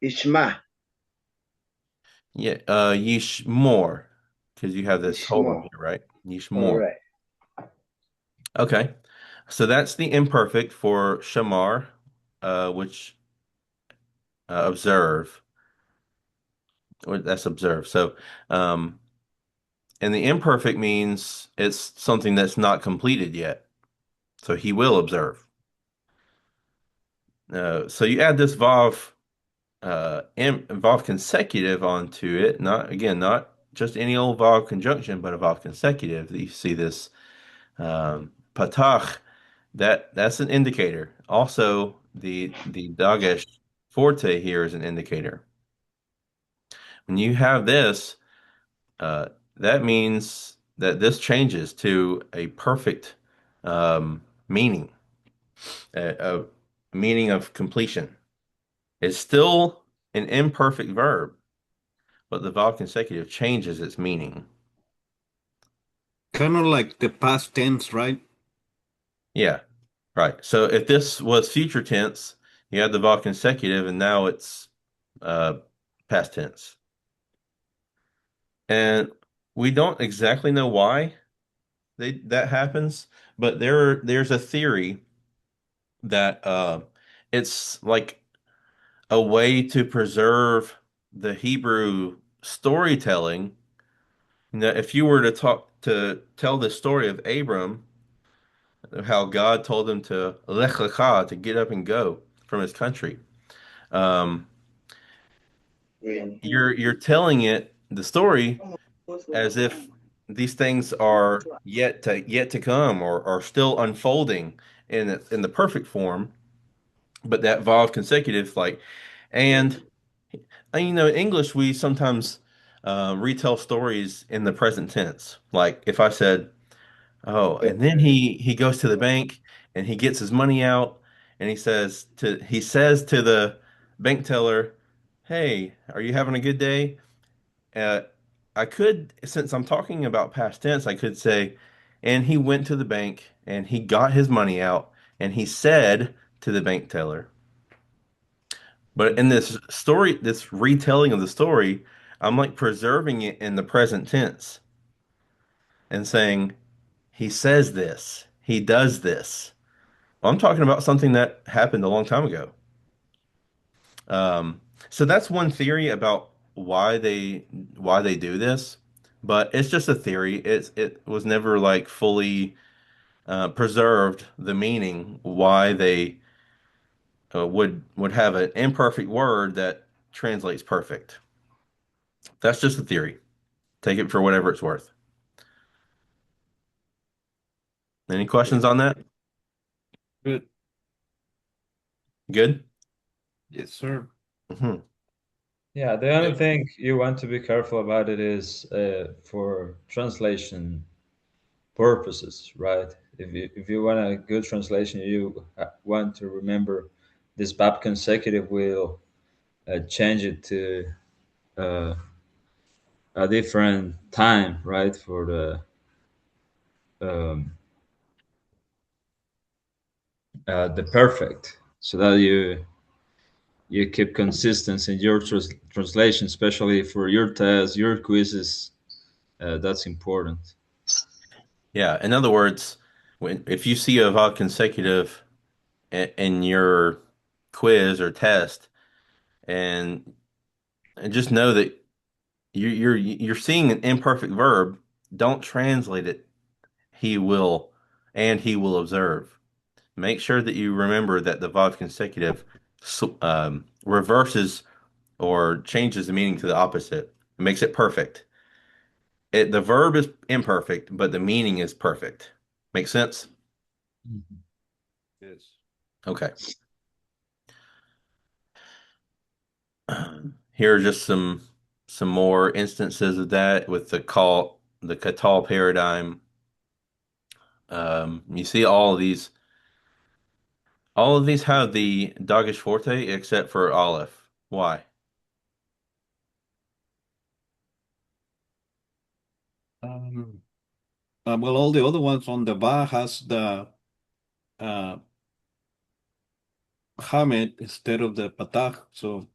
Ishma, Yeah, yeesh more, because you have this hold on Ishmo. here, right? Yeesh All more. right. Okay, so that's the imperfect for shamar, which observe. Or that's observe. So, um, and the imperfect means it's something that's not completed yet. So he will observe. So you add this vav vav consecutive onto it. Not just any old vav conjunction, but a vav consecutive. You see this patach that's an indicator. Also, the Dagesh forte here is an indicator. When you have this, that means that this changes to a perfect meaning, a meaning of completion. It's still an imperfect verb, but the vowel consecutive changes its meaning. Kind of like the past tense, right? Yeah, right. So if this was future tense, you had the vowel consecutive, and now it's uh, past tense. And we don't exactly know why that happens, but there's a theory that it's like a way to preserve the Hebrew storytelling. That if you were to tell the story of Abram, how God told him to lech lecha, to get up and go from his country, um, you're telling it the story as if these things are yet to come or are still unfolding in the perfect form, but that vowel consecutive like and in English we sometimes retell stories in the present tense. Like if I said, "Oh," and then he goes to the bank and he gets his money out and he says to the bank teller, "Hey, are you having a good day?" Uh, I could, since I'm talking about past tense, I could say, and he went to the bank and he got his money out and he said to the bank teller. But in this story, this retelling of the story, I'm like preserving it in the present tense and saying, he says this, he does this. Well, I'm talking about something that happened a long time ago. So that's one theory about why they do this, but it's just a theory. It was never like fully preserved the meaning why they would have an imperfect word that translates perfect. That's just a theory. Take it for whatever it's worth. Any questions on that? Good. Good? Yes, sir. Hmm. Yeah, the only thing you want to be careful about it is for translation purposes, right? If you want a good translation, you want to remember this bab consecutive will change it to uh, a different time, right? For um, the perfect, so that you keep consistency in your translation, especially for your tests, your quizzes. That's important. Yeah. In other words, if you see a vowel consecutive in your quiz or test, and just know that you're seeing an imperfect verb, don't translate it. He will, and he will observe. Make sure that you remember that the vowel consecutive reverses or changes the meaning to the opposite. It makes it perfect. The verb is imperfect, but the meaning is perfect. Make sense? Mhm. Yes. Okay. Here are just some more instances of that with the Catal paradigm. You see all of these have the Dagesh forte except for Aleph. Why? Um, well, all the other ones on the bar has the uh, Hamed instead of the Patah. So,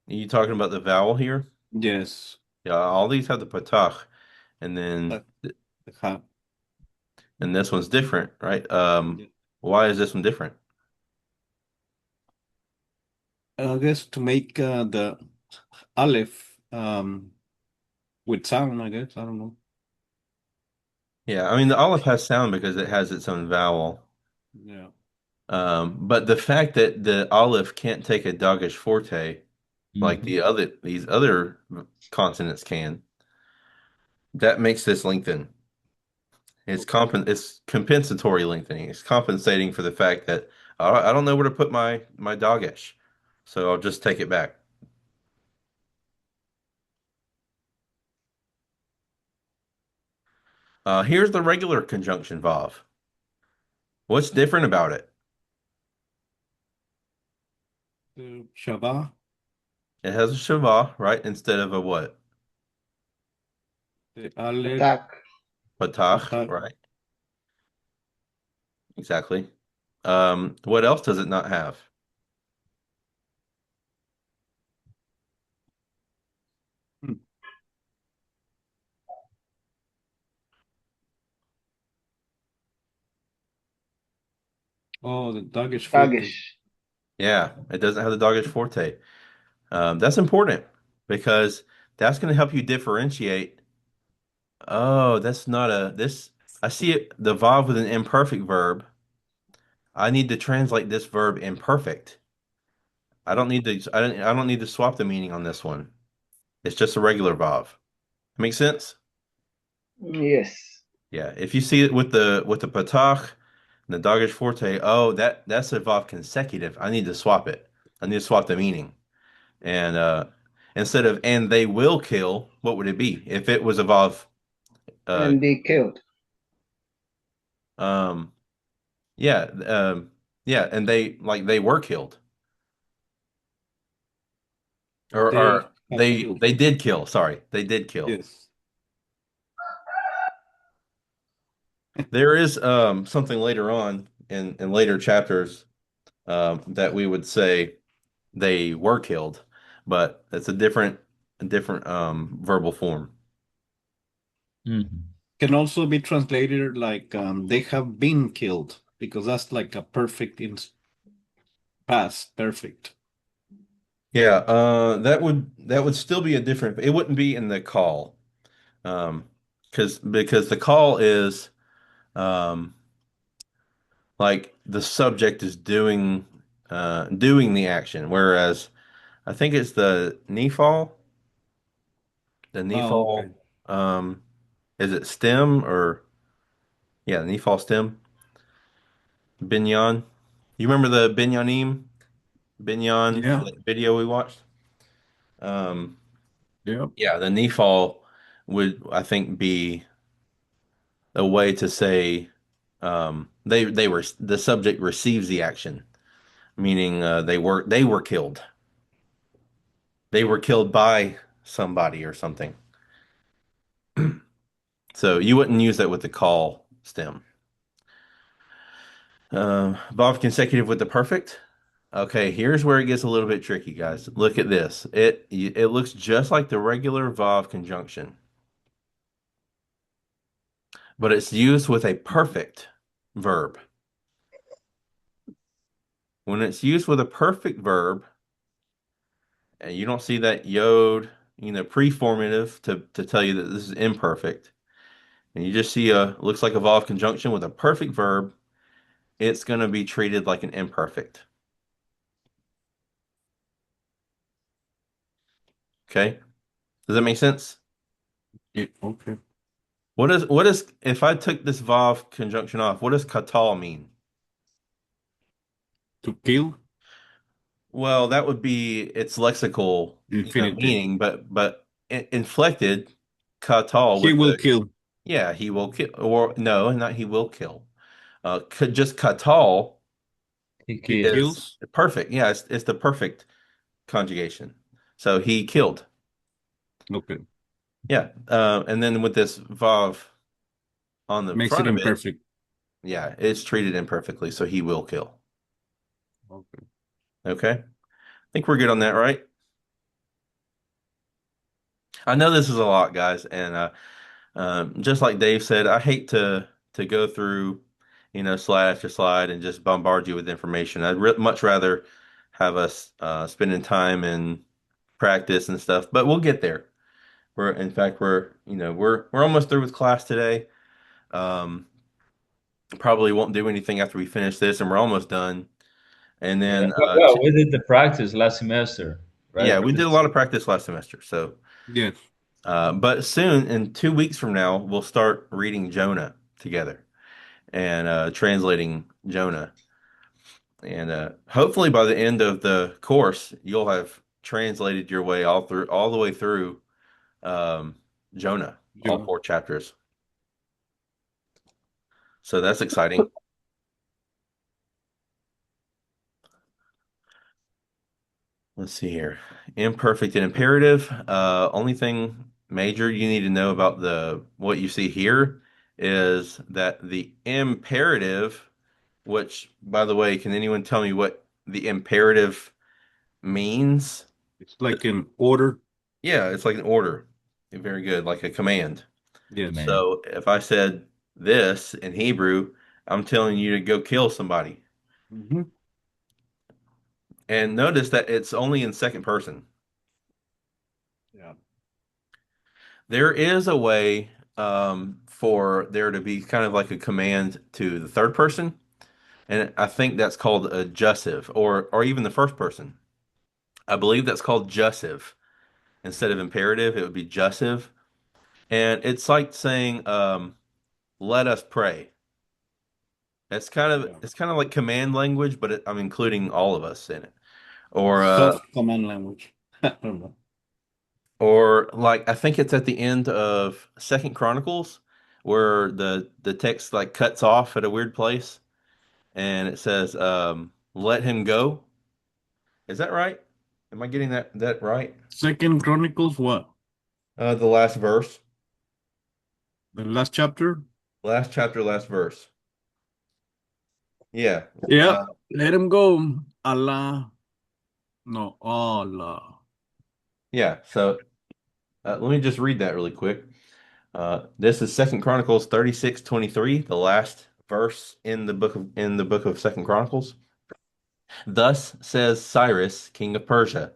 Are you talking about the vowel here? yes, Yeah, all these have the patach, and uh, then the Ha. and this one's different, right? Yeah. Why is this one different? I guess to make the Aleph with sound, I guess. I don't know. Yeah, I mean the Aleph has sound because it has its own vowel. Yeah. But the fact that the Aleph can't take a Dagesh forte like Mhm. these other consonants can, that makes this lengthen. It's compensatory lengthening. It's compensating for the fact that I don't know where to put my dogish, so I'll just take it back. Here's the regular conjunction vav. What's different about it? The Shabbat, It has a shavah, right, instead of a what? the Aleph, Attack. Patach, Attack. right? Exactly. What else does it not have? Hmm. Oh, the Dagesh forte. Dagish. Yeah, it doesn't have the dogged forte. That's important because that's going to help you differentiate. Oh, that's not a this. I see it the vav with an imperfect verb. I need to translate this verb imperfect. I don't need to swap the meaning on this one. It's just a regular vav. Make sense? Yes. Yeah. If you see it with the patach and the dogged forte, oh, that's a vav consecutive. I need to swap it. I need to swap the meaning. And instead of and they will kill, what would it be? If it was a vav And they killed. um yeah, yeah, and they were killed. Or They have killed. they did kill, sorry. They did kill. Yes. There is something later on in later chapters that we would say they were killed, but it's a different verbal form. Mhm. Can also be translated like they have been killed, because that's like a perfect in past perfect. Yeah, that would still be a different. It wouldn't be in the call, because the call is um, like the subject is doing the action, whereas I think it's the nifal. The Oh, okay. nifal, is it stem or yeah, the nifal stem binyan. You remember the binyanim binyan Yeah. that video we watched? Um, Yeah. yeah, the nifal would I think be a way to say they were the subject receives the action, meaning they were killed. They were killed by somebody or something. So you wouldn't use that with the call stem. Bob consecutive with the perfect. Okay, here's where it gets a little bit tricky, guys. Look at this. It looks just like the regular Vav conjunction, but it's used with a perfect verb. When it's used with a perfect verb, and you don't see that yod, preformative to tell you that this is imperfect, and you just see looks like a Vav conjunction with a perfect verb, it's going to be treated like an imperfect. Okay? Does that make sense? Yeah. Okay. What is if I took this Vav conjunction off, what does katal mean? To kill, Well, that would be its lexical, infinitive. meaning, but inflected katal He with will the kill. yeah, he will kill or no, not he will kill. Just katal He He is kills. perfect. Yeah, it's the perfect conjugation. So he killed. Okay. Yeah. And then with this Vav on the Makes it front of it, imperfect. yeah, it's treated imperfectly, so he will kill. Okay. Okay. I think we're good on that, right? I know this is a lot, guys, and just like Dave said, I hate to go through, slide after slide and just bombard you with information. I'd much rather have us spending time in practice and stuff, but we'll get there. In fact, we're almost through with class today. Um, Probably won't do anything after we finish this, and we're almost done. And Yeah. then, Well, we did the practice last semester, right? yeah, For we did a this. lot of practice last semester. So, Yes. but soon, in 2 weeks from now, we'll start reading Jonah. together and translating Jonah. And hopefully by the end of the course, you'll have translated your way all the way through um, Jonah, all Jonah. 4 chapters. So that's exciting. Let's see here. Imperfect and imperative. Only thing major you need to know about the what you see here is that the imperative, which by the way, can anyone tell me what the imperative means? It's like an order. Yeah, it's like an order. Very good, like a command. Yes. Man. So if I said this in Hebrew, I'm telling you to go kill somebody. Mm-hmm. And notice that it's only in second person. Yeah. There is a way for there to be kind of like a command to the third person, and I think that's called a jussive, or even the first person. I believe that's called jussive instead of imperative. It would be jussive, and it's like saying, "Let us pray." Yeah. It's kind of like command language, but I'm including all of us in it. Or Soft command language. I don't know. or like I think it's at the end of Second Chronicles where the text like cuts off at a weird place and it says let him go. Is that right? Am I getting that right? Second Chronicles, what? The last verse, The last chapter? last chapter, last verse. Yeah. Yeah. Uh, Let him go. Allah. No, Allah. yeah. So let me just read that really quick. This is Second Chronicles 36:23, the last verse in the book of Second Chronicles. Thus says Cyrus, king of Persia,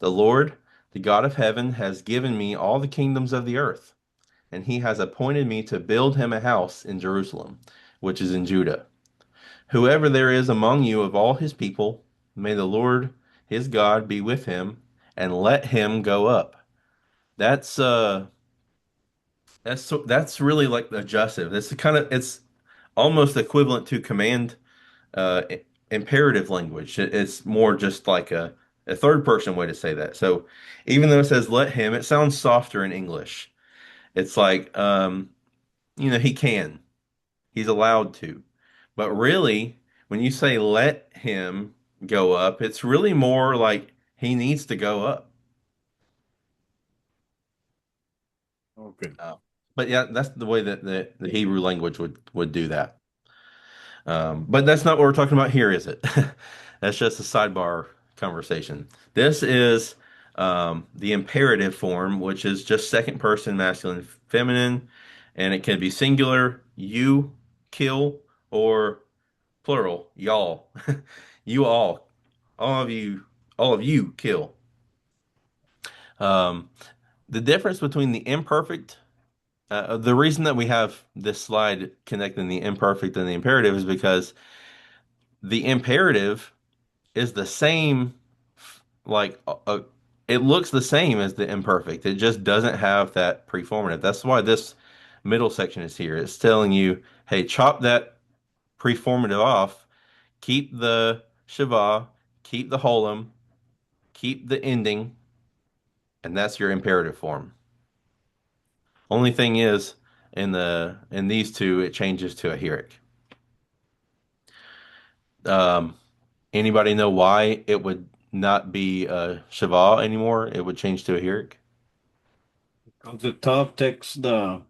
the Lord, the God of heaven, has given me all the kingdoms of the earth, and he has appointed me to build him a house in Jerusalem, which is in Judah. Whoever there is among you of all his people, may the Lord his God be with him, and let him go up. That's that's really like the adjussive. It's almost equivalent to command uh, imperative language. It's more just like a third person way to say that. So even though it says let him, it sounds softer in English. It's like, he can, he's allowed to. But really, when you say let him go up, it's really more like he needs to go up. Okay. But yeah, that's the way that the Hebrew language would do that. But that's not what we're talking about here, is it? That's just a sidebar conversation. This is the imperative form, which is just second person masculine, feminine, and it can be singular, you kill, or plural, y'all. You all of you kill. Um, the difference between the imperfect, the reason that we have this slide connecting the imperfect and the imperative is because the imperative is the same, like it looks the same as the imperfect. It just doesn't have that preformative. That's why this middle section is here. It's telling you, hey, chop that preformative off, keep the shiva, keep the holum, keep the ending, and that's your imperative form. Only thing is, in these two, it changes to a heric. Um, Anybody know why it would not be a Shiva anymore? It would change to a Hierarch. Because the top takes the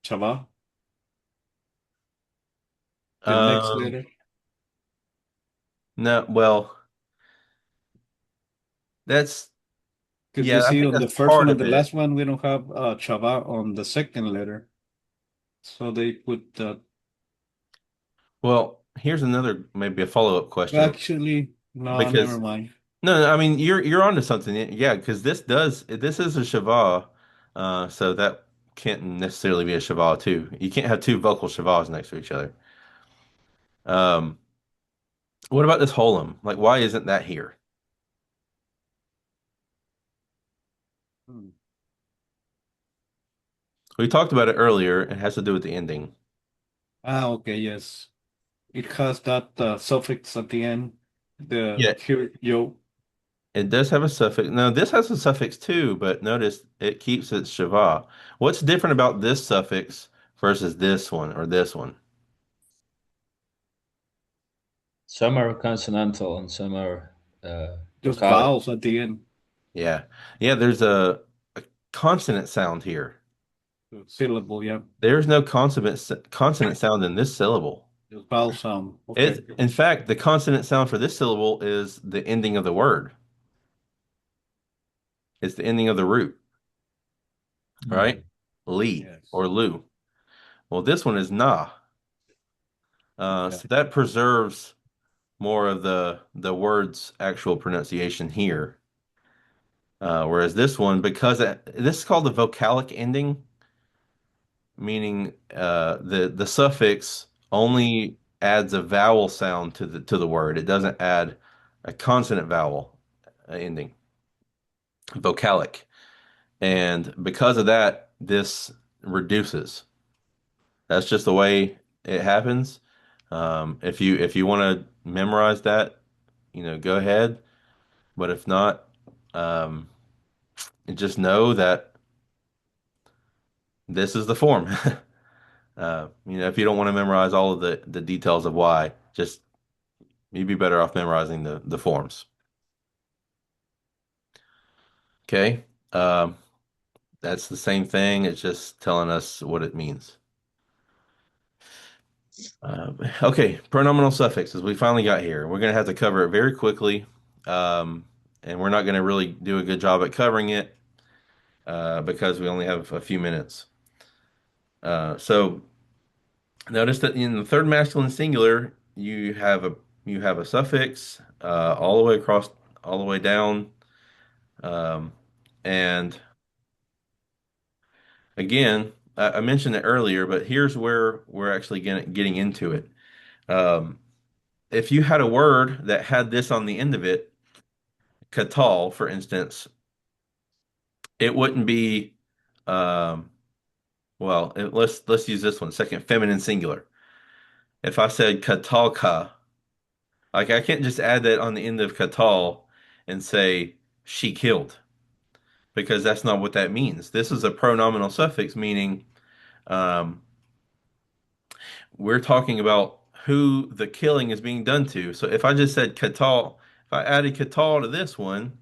Shava, the next Um, letter. no, well, that's Because you yeah, I see think on the that's first part one and of the it. last one, we don't have Shava on the second letter. So they put Well, here's another maybe a follow-up question actually, no, never because mind. no, I mean you're onto something. Yeah, because this is a Shiva, so that can't necessarily be a Shiva too. You can't have two vocal Shivas next to each other. Um, what about this holum? Like, why isn't that here? Hmm. We talked about it earlier. It has to do with the ending. Ah, okay, yes. It has that suffix at the end. The Yeah, here yo. it does have a suffix. No, this has a suffix too, but notice it keeps its shava. What's different about this suffix versus this one or this one? Some are consonantal and some are Just vocalic. vowels at the end. Yeah. Yeah, there's a consonant sound here. The syllable, yeah. There's no consonant sound in this syllable. Just vowel sound. Okay. It, in fact, the consonant sound for this syllable is the ending of the word. It's the ending of the root, right? Mm. Li Yes. or lu. Well, this one is na. Okay. So that preserves more of the word's actual pronunciation here. Whereas this one, because this is called the vocalic ending, meaning the suffix only adds a vowel sound to the word. It doesn't add a consonant vowel ending, vocalic. And because of that, this reduces. That's just the way it happens. If you want to memorize that, go ahead. But if not, um, just know that this is the form. If you don't want to memorize all of the details of why, just you'd be better off memorizing the forms. Okay. Um, that's the same thing. It's just telling us what it means. Okay, pronominal suffixes. We finally got here. We're going to have to cover it very quickly, um, and we're not going to really do a good job at covering it because we only have a few minutes. So notice that in the third masculine singular, you have a suffix all the way across, all the way down, um, and again, I mentioned it earlier, but here's where we're actually getting into it. Um, if you had a word that had this on the end of it, katal, for instance, it wouldn't be. Um, let's use this one, second feminine singular. If I said katalka, like I can't just add that on the end of katal and say she killed because that's not what that means. This is a pronominal suffix meaning um, we're talking about who the killing is being done to. So if I just said katal, if I added katal to this one,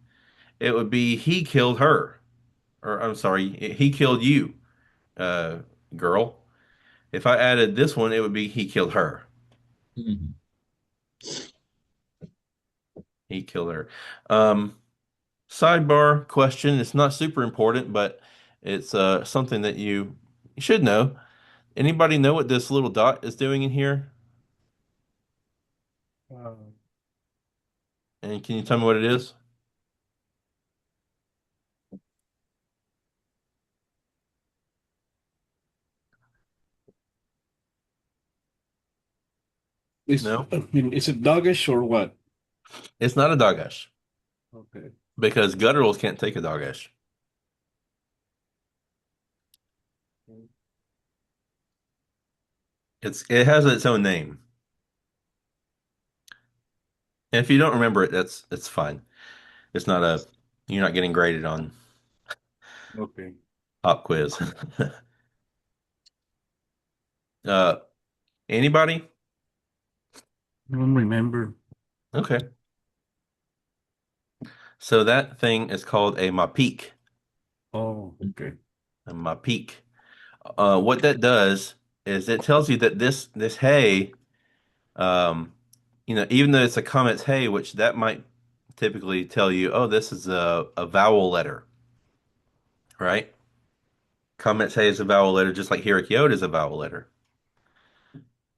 it would be he killed her, or I'm sorry, he killed you, uh, girl. If I added this one, it would be he killed her. Mhm. He killed her. Um, Sidebar question. It's not super important, but it's something that you should know. Anybody know what this little dot is doing in here? Uh, And can you tell me what it is? No, I mean, is it doggish or what? it's not a dogash Okay. because gutturals can't take a dogash. It has its own name. And if you don't remember it, that's fine. It's not a you're not getting graded on Okay. pop quiz. Uh, anybody? I don't remember. Okay. So that thing is called a mapik. Oh, okay. A mapik. What that does is it tells you that this hey, um, even though it's a comments hey, which that might typically tell you, oh, this is a vowel letter, right? Comments hey is a vowel letter, just like Hirakyota is a vowel letter.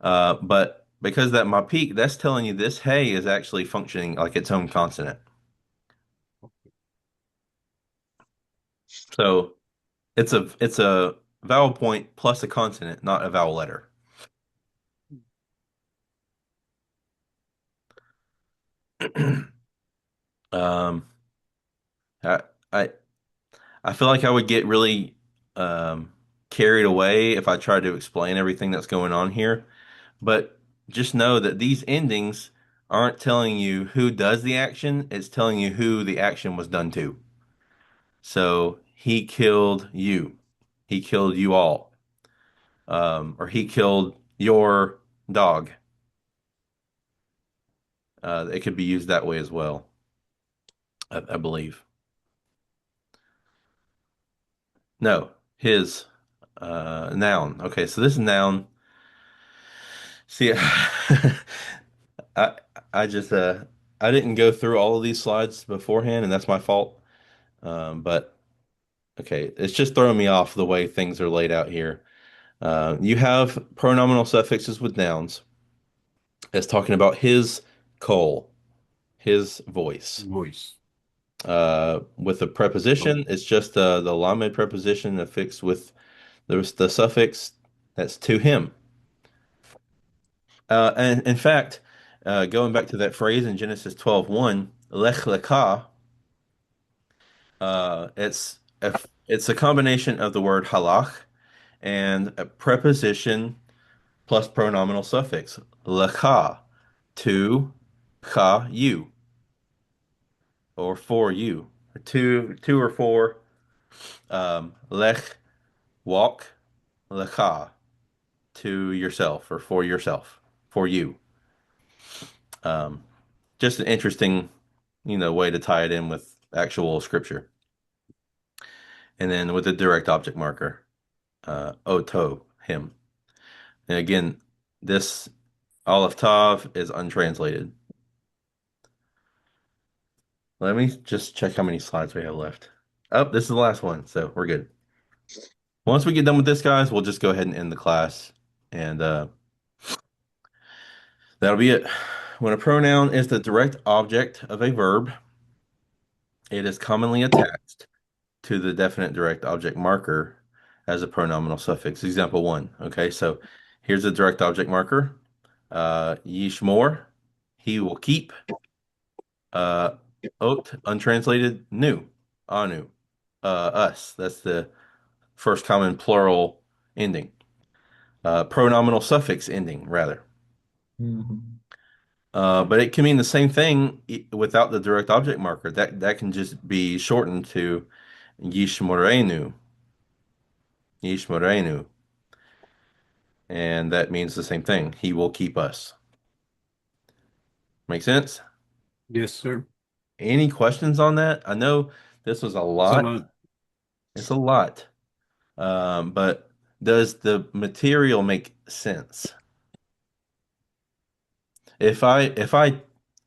But because that mapik, that's telling you this hey is actually functioning like its own consonant. So it's a vowel point plus a consonant, not a vowel letter. Um, I I I feel like I would get really um carried away if I try to explain everything that's going on here. But just know that these endings aren't telling you who does the action, it's telling you who the action was done to. So he killed you. He killed you all. Or he killed your dog. It could be used that way as well, I believe. No, his noun. Okay, so this noun. See, I I just I didn't go through all of these slides beforehand, and that's my fault. But okay, it's just throwing me off the way things are laid out here. You have pronominal suffixes with nouns. It's talking about his coal, his voice. Voice. With the preposition, it's just the lamed preposition affixed with the suffix that's to him. And in fact, going back to that phrase in Genesis 12:1, lech lekah, it's a combination of the word halach and a preposition plus pronominal suffix. Lekah, to, ka, you, or for you. Two or four. Lech, walk, lekah, to yourself or for yourself, for you. Um, just an interesting, way to tie it in with actual scripture. And then with the direct object marker, oto, him. And again, this Aleph Tav is untranslated. Let me just check how many slides we have left. Oh, this is the last one, so we're good. Once we get done with this, guys, we'll just go ahead and end the class, and that'll be it. When a pronoun is the direct object of a verb, it is commonly attached to the definite direct object marker as a pronominal suffix. Example one. Okay, so here's a direct object marker. Yishmor, he will keep. Ot, untranslated, nu, anu, us. That's the first common plural ending. Pronominal suffix ending, rather. Mhm. But it can mean the same thing without the direct object marker. That can just be shortened to Yishmorenu, Yishmorenu, and that means the same thing. He will keep us. Make sense? Yes, sir. Any questions on that? I know this was a It's a lot. lot. It's a lot. But does the material make sense? If I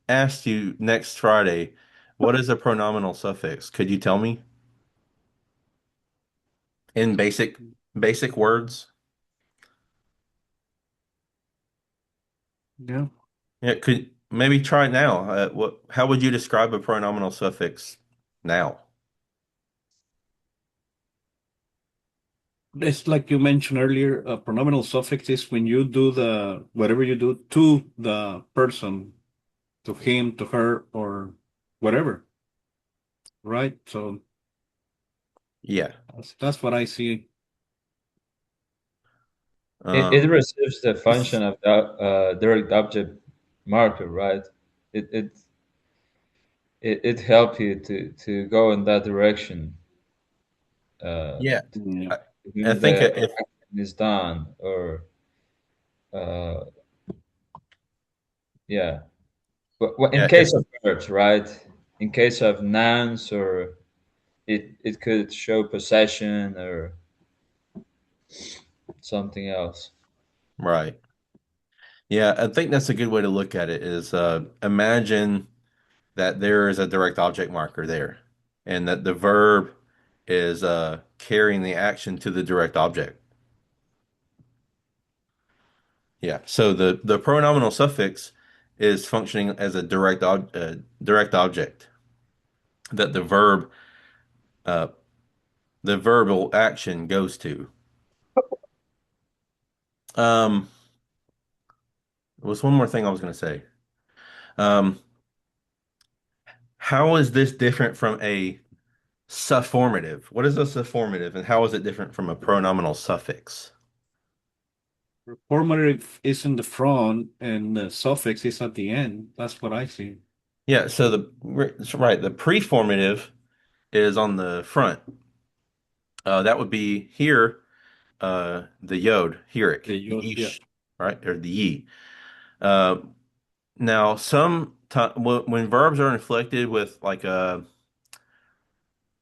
asked you next Friday, what is a pronominal suffix? Could you tell me in basic words? Yeah. Yeah, could maybe try it now. How would you describe a pronominal suffix now? It's like you mentioned earlier, a pronominal suffix is when you do whatever you do to the person, to him, to her, or whatever, right? So Yeah. that's what I see. It Um, receives the function of the direct object marker, right? It it it helps you to go in that direction. Uh, yeah. Yeah. I, I when think the if action is done, or uh, yeah. But in yeah, if case of verbs, right? In case of nouns, or it could show possession or something else. right. Yeah, I think that's a good way to look at it is imagine that there is a direct object marker there and that the verb is carrying the action to the direct object. Yeah. So the pronominal suffix is functioning as a direct object that uh, the verbal action goes to. Um, there was one more thing I was going to say. Um, how is this different from a sufformative. What is a sufformative, and how is it different from a pronominal suffix? Formative is in the front and the suffix is at the end. That's what I see. Yeah, so that's right. The preformative is on the front. That would be here, the yod, herik, The yod, yeah. yeesh, right, or the ye. Uh, Now, when verbs are inflected with like a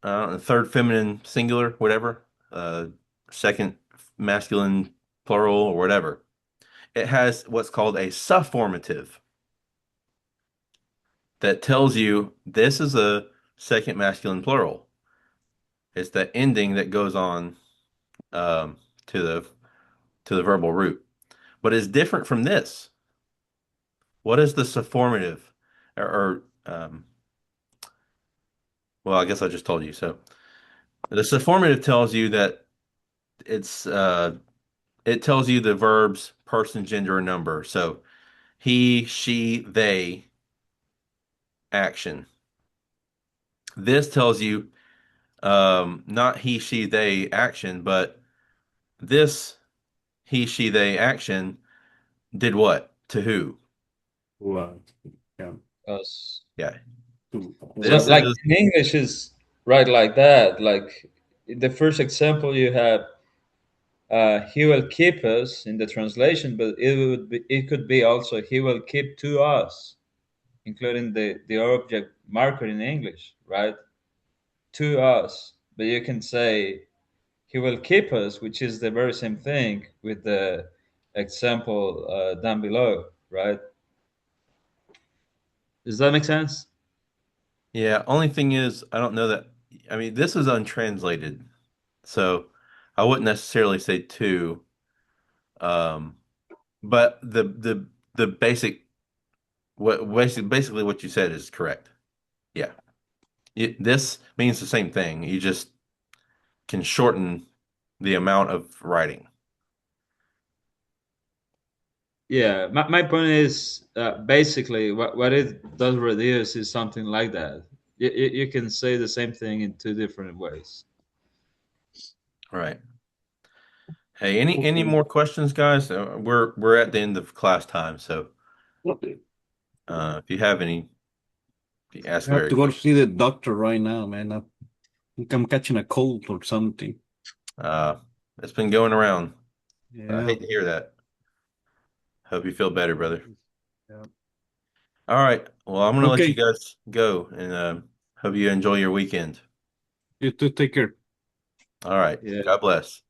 third feminine singular, whatever, second masculine plural, or whatever, it has what's called a sufformative that tells you this is a second masculine plural. It's the ending that goes on um, to the verbal root, but it's different from this. What is the sufformative? Well, I guess I just told you. So the sufformative tells you that it's it tells you the verbs person, gender, and number. So he, she, they, action. This tells you not he, she, they action, but this he, she, they action did what to who? What? Yeah. Us. Yeah. So, This like is in English is right like that. Like the first example you have, he will keep us in the translation, but it could be also he will keep to us, including the object marker in English, right? To us, but you can say he will keep us, which is the very same thing with the example down below, right? Does that make sense? yeah. Only thing is, I don't know that. I mean, this is untranslated, so I wouldn't necessarily say two. Um, but the basic basically what you said is correct. Yeah. This means the same thing. You just can shorten the amount of writing. Yeah, my point is basically what it does reduce is something like that. You can say the same thing in two different ways. Right. Hey, any Okay. more questions, guys? We're at the end of class time, so Okay. if you have any, you ask I have very to go to quick. see the doctor right now, man. I think I'm catching a cold or something. Uh, it's been going around. I Yeah. hate to hear that. Hope you feel better, brother. Yeah. All right. Well, I'm gonna let you Okay. guys go, and hope you enjoy your weekend. You too. Take care. All right. Yeah, God bless.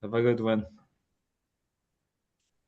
have a good one.